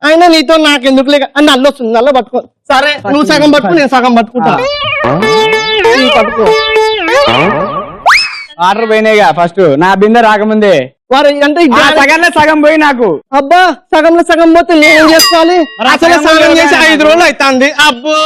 అయినా నీతో నాకెందుకు లేక అని నల్ల వస్తుంది, నల్ల పట్టుకో. సరే నువ్వు సగం పట్టుకో, నేను సగం పట్టుకుంటా. పట్టుకో. ఆర్డర్ పోయినాయిగా ఫస్ట్, నా బిందె రాకముందే. అంటే సగంలో సగం పోయి నాకు. అబ్బా, సగంలో సగం పోతే నేనేం చేసుకోవాలి? అసలు సగం చేసి 5 రోజులు అవుతుంది. అబ్బో,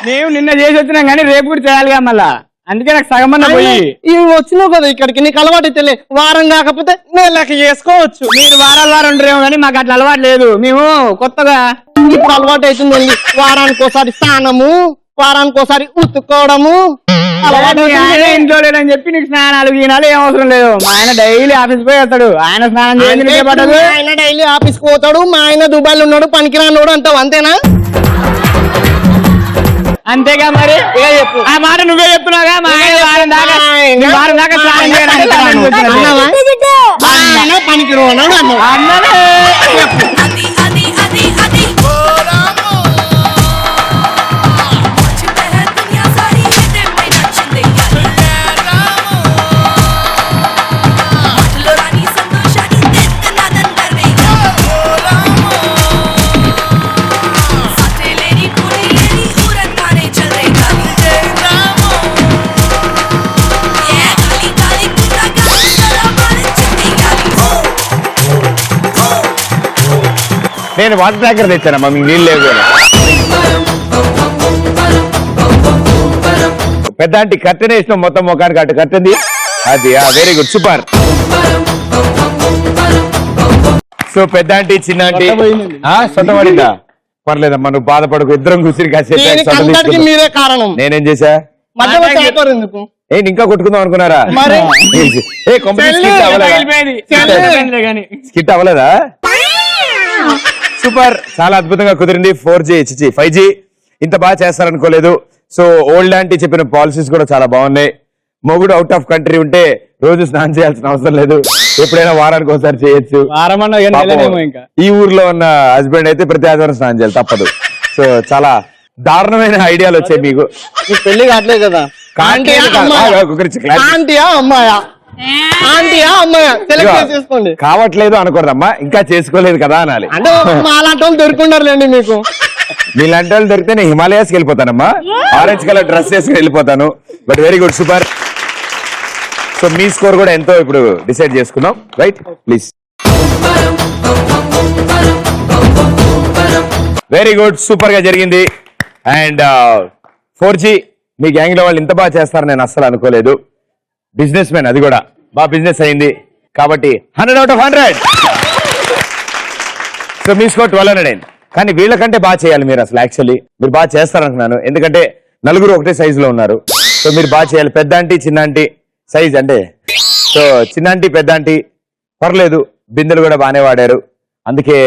నేను నిన్న చేసి వచ్చినాం కానీ రేపు కూడా చేయాలిగా మళ్ళా. అందుకే నాకు సగం అన్న పోయి. ఇవి వచ్చినావు కదా ఇక్కడికి, నీకు అలవాటు అయితే వారం కాకపోతే నెలకి చేసుకోవచ్చు. మీరు వారాలు ఉంటారేమో కానీ మాకు అట్లా అలవాటు లేదు. మేము కొత్తగా ఇప్పుడు అలవాటు అవుతుంది. వారానికి ఒకసారి స్నానము, వారానికి ఒకసారి ఉతుక్కోవడము అలవాటు. ఇంట్లో లేదని చెప్పి నీకు స్నానాలు గీనాలు ఏం అవసరం లేదు. మా ఆయన డైలీ ఆఫీస్ పోయి వస్తాడు. ఆయన స్నానం చేయాలి. ఆయన డైలీ ఆఫీస్ కి పోతాడు. మా ఆయన దుబాయ్ లో ఉన్నాడు, పనికిరానోడు. అంత అంతేనా? అంతేగా మరి. ఆ మాట నువ్వే చెప్తున్నావుగా. మా ఆయన వారం దాకా స్నానం చేయడానికి పనికిరానోడు అన్నాడు. నేను వాటర్ ట్యాంకర్ తెచ్చానమ్మా మీకు నీళ్ళు లేవు కదా. పెద్ద ఆంటీ కట్టెన వేసిన మొత్తం ముఖానికి అటు కట్టింది అది. Very good, super. సో పెద్ద ఆంటీ చిన్న ఆంటీ సొంతపడిందా? పర్లేదమ్మా, నువ్వు బాధపడకు. ఇద్దరం కూర్చుని దీనికి మీరే కారణం. నేనేం చేశా? మధ్యలో ట్యాంకర్ ఎందుకు? ఏంటి ఇంకా కొట్టుకుందాం అనుకున్నారా? మరి స్కిట్ అవ్వలేదా? సూపర్, చాలా అద్భుతంగా కుదిరింది. 4G 5G ఇంత బాగా చేస్తారనుకోలేదు. సో ఓల్డ్ ఆంటీ చెప్పిన పాలసీస్ కూడా చాలా బాగున్నాయి. మొగుడు అవుట్ ఆఫ్ కంట్రీ ఉంటే రోజు స్నానం చేయాల్సిన అవసరం లేదు, ఎప్పుడైనా వారానికి ఒకసారి చేయొచ్చు. ఈ ఊర్లో ఉన్న హస్బెండ్ అయితే ప్రతి ఆదివారం స్నానం చేయాలి, తప్పదు. సో చాలా దారుణమైన ఐడియాలు వచ్చాయి మీకు. పెళ్లి కావట్లేదు కదా? కావట్లేదు అనకూడదమ్మా, ఇంకా చేసుకోలేదు కదా అనాలి. అంటే అలాంటి వాళ్ళు దొరుకుంటారులేండి మీకు. మీలాంటి వాళ్ళు దొరికితే నేను హిమాలయాస్కి వెళ్ళిపోతానమ్మా, ఆరెంజ్ కలర్ డ్రెస్ వేసుకుని వెళ్ళిపోతాను. But very good, super. So me score కూడా ఎంతో ఇప్పుడు డిసైడ్ చేసుకున్నాం, right? Please. Very good, super గా జరిగింది. అండ్ 4G మీ గ్యాంగ్ లో వాళ్ళు ఇంత బాగా చేస్తారని నేను అస్సలు అనుకోలేదు. బిజినెస్ మ్యాన్, అది కూడా బాగా బిజినెస్ అయింది కాబట్టి 100 out of 100. So me score 1200 అయింది. కానీ వీళ్ళకంటే బాగా చేయాలి మీరు. అసలు యాక్చువల్లీ మీరు బాగా చేస్తారనుకున్నాను, ఎందుకంటే నలుగురు ఒకటే సైజు లో ఉన్నారు. సో మీరు బాగా చేయాలి. పెద్ద ఆంటీ చిన్న ఆంటీ సైజ్ అంటే, సో చిన్న ఆంటీ పెద్ద ఆంటీ పర్లేదు, బిందెలు కూడా బాగానే వాడారు, అందుకే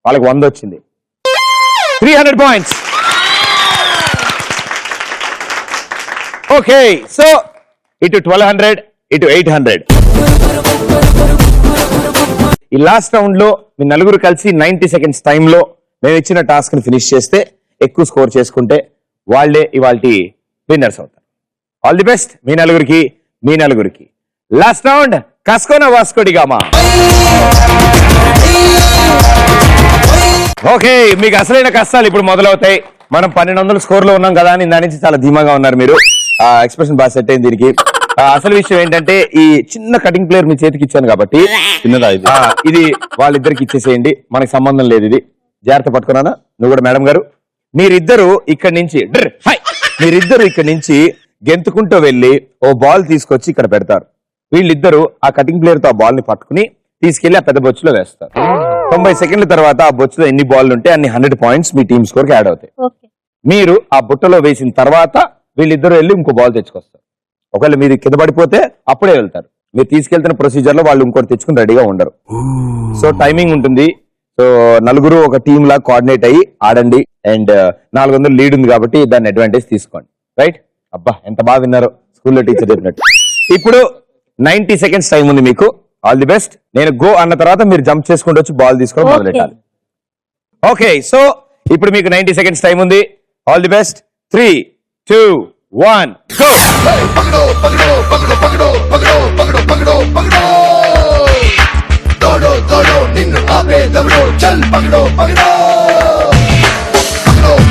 వాళ్ళకి 100 వచ్చింది. 300 పాయింట్స్. ఓకే, సో ఇటు 1200 ఇటు 800. ఈ లాస్ట్ రౌండ్ లో మీ నలుగురు కలిసి 90 seconds టైంలో మేము ఇచ్చిన టాస్క్ ని ఫినిష్ చేస్తే, ఎక్కువ స్కోర్ చేసుకుంటే వాళ్ళే ఇవాల్టి విన్నర్స్ అవుతారు. ఆల్ ది బెస్ట్ మీ నలుగురికి, మీ నలుగురికి. లాస్ట్ రౌండ్ కస్కోనా వాస్కోడిగామా. ఓకే, మీకు అసలైన కష్టాలు ఇప్పుడు మొదలవుతాయి. మనం 1200 స్కోర్ లో ఉన్నాం కదా అని దాని నుంచి చాలా ధీమాగా ఉన్నారు మీరు. ఎక్స్ప్రెషన్ బాగా సెట్ అయింది దీనికి. అసలు విషయం ఏంటంటే, ఈ చిన్న కటింగ్ ప్లేయర్ మీ చేతికి ఇచ్చాను కాబట్టి ఇది వాళ్ళిద్దరికి ఇచ్చేసేయండి, మనకి సంబంధం లేదు. ఇది జాగ్రత్త పట్టుకున్నానా? నువ్వు కూడా మేడం గారు. మీరిద్దరు ఇక్కడి నుంచి గెంతుకుంటూ వెళ్ళి ఓ బాల్ తీసుకొచ్చి ఇక్కడ పెడతారు. వీళ్ళిద్దరూ ఆ కటింగ్ ప్లేయర్ తో ఆ బాల్ ని పట్టుకుని తీసుకెళ్లి ఆ పెద్ద బొచ్చులో వేస్తారు. 90 సెకండ్ల తర్వాత ఆ బొచ్చులో ఎన్ని బాల్ ఉంటే అన్ని 100 పాయింట్స్ మీ టీమ్ స్కోర్ కి యాడ్ అవుతాయి. మీరు ఆ బుట్టలో వేసిన తర్వాత వీళ్ళిద్దరూ వెళ్ళి ఇంకో బాల్ తెచ్చుకొస్తారు. ఒకవేళ మీరు కింద పడిపోతే అప్పుడే వెళ్తారు. మీరు తీసుకెళ్తున్న ప్రొసీజర్ లో వాళ్ళు ఇంకోటి తెచ్చుకుని రెడీగా ఉండరు. సో టైమింగ్ ఉంటుంది. సో నలుగురు ఒక టీమ్ లా కోఆర్డినేట్ అయ్యి ఆడండి. అండ్ 400 లీడ్ ఉంది కాబట్టి దాన్ని అడ్వాంటేజ్ తీసుకోండి, రైట్? అబ్బా ఎంత బాగా విన్నారో, స్కూల్లో టీచర్ చెప్పినట్టు. ఇప్పుడు 90 seconds టైం ఉంది మీకు. All the best. నేను గో అన్న తర్వాత మీరు జంప్ చేసుకుంటూ వచ్చి బాల్ తీసుకొని మొదలెట్టాలి. ఓకే, సో ఇప్పుడు మీకు 90 seconds టైం ఉంది. All the best. 3, 2, 1 go. నిన్ను ఆపే దవడో చల్ పగడో పగడో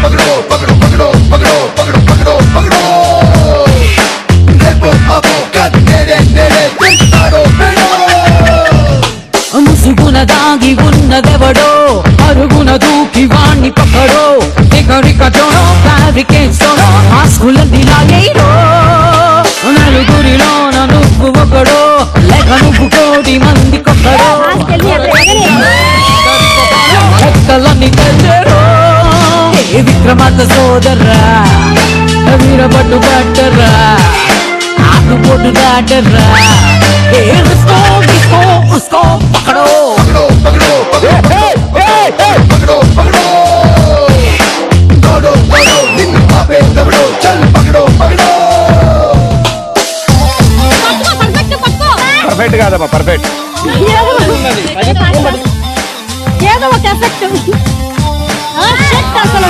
పగడో పగడో పగడో పగడో పగడో పగడో పగడో నెపో ఆపో కట్ నేడే నేడే తింటాడో పెడో. ముసుగున దాగి ఉన్నదెవడో, అరుగున దూకి వాణ్ణి పక్కడో, ఎగరికటోనో ఫ్యాబ్రికేట్స్తోనో ఆస్కులన్నీ లాగేరో. నలుగురిలోన నువ్వు ఒకడో, లేక నువ్వు 1,000 మందికొక్కడో, లెక్కలన్నీ తెచ్చరో. ఏ విక్రమార్క సోదర్రా, వీరపట్టు పట్టరా, ఆకుపోటు దాటరా. ఏ రిస్కో డిస్కో ఉస్కో పకడో పగడో పగడో పగడో దోడో దోడో నిన్ను ఆపే దవడో చల్ పగడో పగడో. పర్ఫెక్ట్ కాదమ్మా, పర్ఫెక్ట్. ఏదో ఒక ఎఫెక్ట్ అసలు.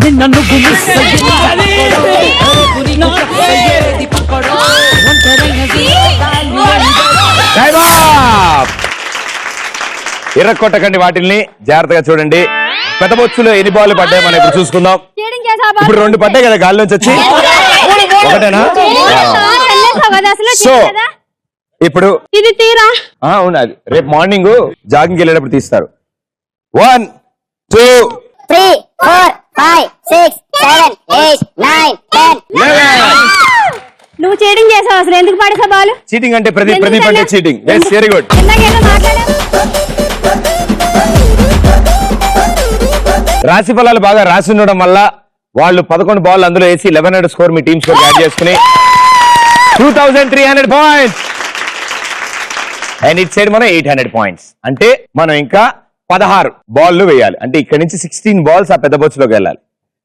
నిన్న నువ్వు మిస్ ఎర్రకొట్టకండి వాటిల్ని, జాగ్రత్తగా చూడండి. పెద్ద బొచ్చులో ఎన్ని బాల్ పడ్డాయి మనం ఇప్పుడు చూసుకుందాం. చీటింగ్ చేసావా బాలు? ఇప్పుడు 2 పడ్డాయి కదా గాల్లోంచి వచ్చి, ఒకటేనా? సో ఇప్పుడు ఇది తీరా ఉన్నది రేపు మార్నింగ్ జాగింగ్ వెళ్ళేటప్పుడు తీస్తారు. 1 2 3 4 5 6 7 8 9 10 నువ్వు చీటింగ్ చేసావు అసలు ఎందుకు పడేసా బాలు? చీటింగ్ అంటే ప్రదీప్ అంటే చీటింగ్. Very good. రాశి ఫలాలు బాగా రాసి ఉండడం వల్ల వాళ్ళు 11 బాల్ అందులో వేసి 1100 స్కోర్ మీ టీమ్ స్కోర్ యాడ్ చేసుకుని 2300 పాయింట్స్ అండ్ ఇట్ సైడ్ మనం 800 పాయింట్స్. అంటే మనం ఇంకా 16 బాల్లు వేయాలి. అంటే ఇక్కడ నుంచి 16 బాల్స్ ఆ పెద్ద బొచ్చులోకి వెళ్ళాలి.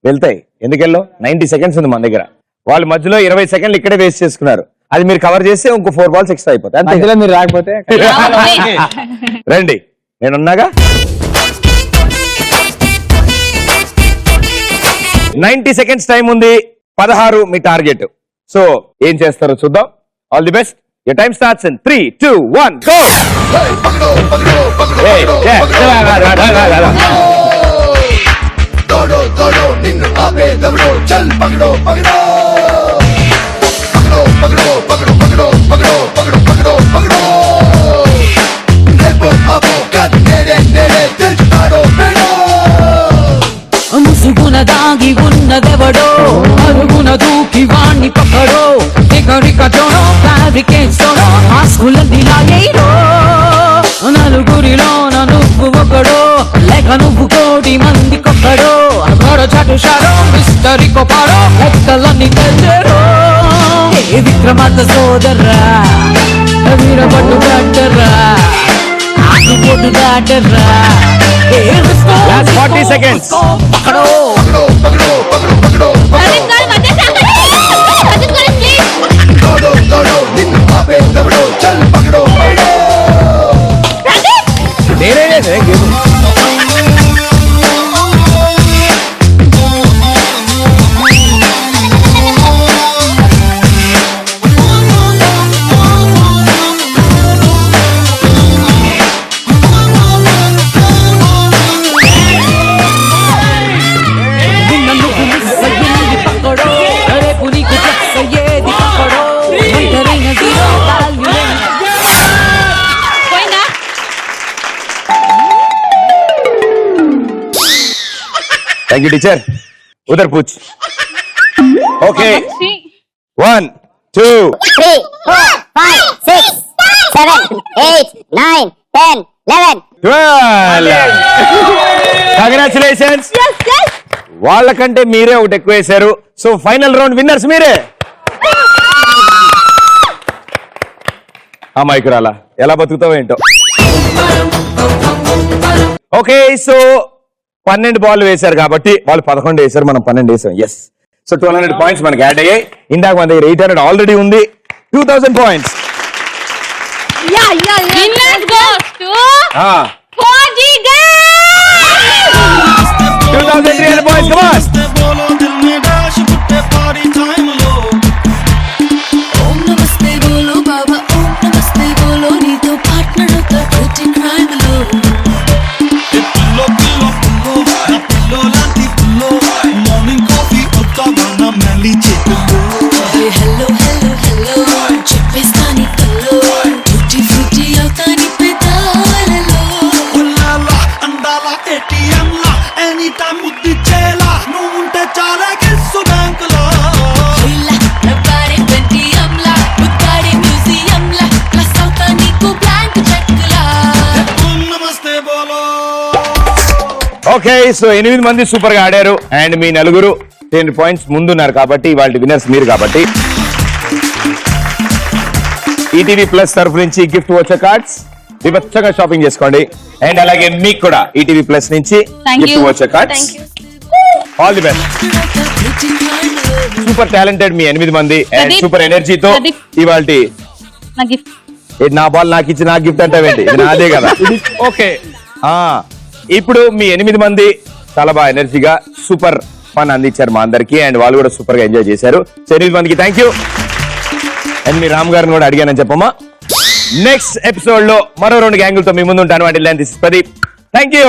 వెళ్తాయి. ఎందుకు వెళ్ళవు? 90 సెకండ్స్ ఉంది మన దగ్గర. వాళ్ళు మధ్యలో 20 సెకండ్లు ఇక్కడే వేస్ట్ చేసుకున్నారు. అది మీరు కవర్ చేస్తే ఇంకో 4 బాల్స్ ఎక్స్ట్రా అయిపోతాయి. మధ్యలో మీరు రాకపోతే రండి, నేనున్నాగా. 90 సెకండ్స్ టైం ఉంది. 16 మీ టార్గెట్. సో ఏం చేస్తారో చూద్దాం. All the best. Your time starts in 3 2 1 go. Hey, నిన్ను ఆపే దవడో చల్ పగడో పగడో పగడో పగడో పగడో పగడో పగడో పగడో పగడో నెపో ఆపో కట్ నేడే నేడే తెలుస్తాడో బెడో ముసుగున దాగి ఉన్నదెవడో అరుగున దూకి వాణ్ణి పక్కడో ఎగరికతోనో ఫ్యాబ్రికేట్స్తోనో ఆస్కులన్నీ లాగేరో నలుగురిలోన నువ్వు ఒకడో లేక నువ్వు 1,000,000 మందికొక్కడో అగడ చటుషారో మిస్టరీ కొపాడో లెక్కలన్నీ తెచ్చరో ఏ విక్రమార్క సోదర్రా వీరపట్టు కట్టర్రా ఆకుపోటు దాటర్రా Last 40 seconds. పక్కడో పగడో పగడో పగడో దోడో దోడో నిన్ను ఆపే దవడో చల్ పగడో పగడో Thank you, teacher. Udhar pooch. Okay. 1 2 3 4 5 6 7 8 9 10 11 12. Congratulations. వాళ్ళకంటే మీరే ఒకటి ఎక్కువ వేశారు. సో ఫైనల్ రౌండ్ విన్నర్స్ మీరే. ఆ మైక్ రాలా, ఎలా బతుకుతావో ఏంటో. ఓకే, సో 12 బాల్ వేశారు కాబట్టి వాళ్ళు 11 వేశారు, మనం 12 వేసాం. ఎస్. సో 1200 పాయింట్స్ మనకి యాడ్ అయ్యాయి. ఇందాక మన దగ్గర 800 ఆల్రెడీ ఉంది. 2000 points. 2300 points. Come on. Hello hello hello చెప్పేస్తాని కల్లో డ్యూటీ ఫ్రూటీ అవుతాని పెదాలలో అందాల ATM లా ఎనీ టైం ముద్దిచ్చేలా నువ్వు ఉంటే చాలా గెస్సు బ్యాంకులో ఇలా నవ్వారే పెంటియంలా బుక్కాడే మ్యూజియంలా ప్లస్ అవుతా నీకు బ్లాంక్ చెక్లా నమస్తే బోలో. ఓకే, సో 8 మంది సూపర్ గా ఆడారు అండ్ మీ నలుగురు 10 పాయింట్స్ ముందున్నారు కాబట్టి వాళ్ళ విన్నర్స్ మీరు కాబట్టి ఈటీవీ ప్లస్ తరఫు నుంచి గిఫ్ట్ వచ్చే కార్డ్స్ వివచ్చంగా షాపింగ్ చేసుకోండి. అండ్ అలాగే మీకు కూడా ఈటీవీ ప్లస్ నుంచి గిఫ్ట్ వచ్చే cards. All the best. Super talented మీ 8 మంది అండ్ సూపర్ ఎనర్జీతో ఇవాల్టి నా బాల్ నాకు ఇచ్చి నా గిఫ్ట్ అంటావేంటి, ఇది నాదే కదా. ఓకే, ఇప్పుడు మీ 8 మంది చాలా బాగా ఎనర్జీగా సూపర్ ఫన్ అందించారు మా అందరికి అండ్ వాళ్ళు కూడా సూపర్ గా ఎంజాయ్ చేశారు. 8 మందికి థ్యాంక్ యూ. అండ్ మీ రామ్ గారిని కూడా అడిగానని చెప్పమ్మా. నెక్స్ట్ ఎపిసోడ్ లో మరో 2 గ్యాంగులతో మీ ముందు ఉంటాను. అంటే this is Pradeep. Thank you.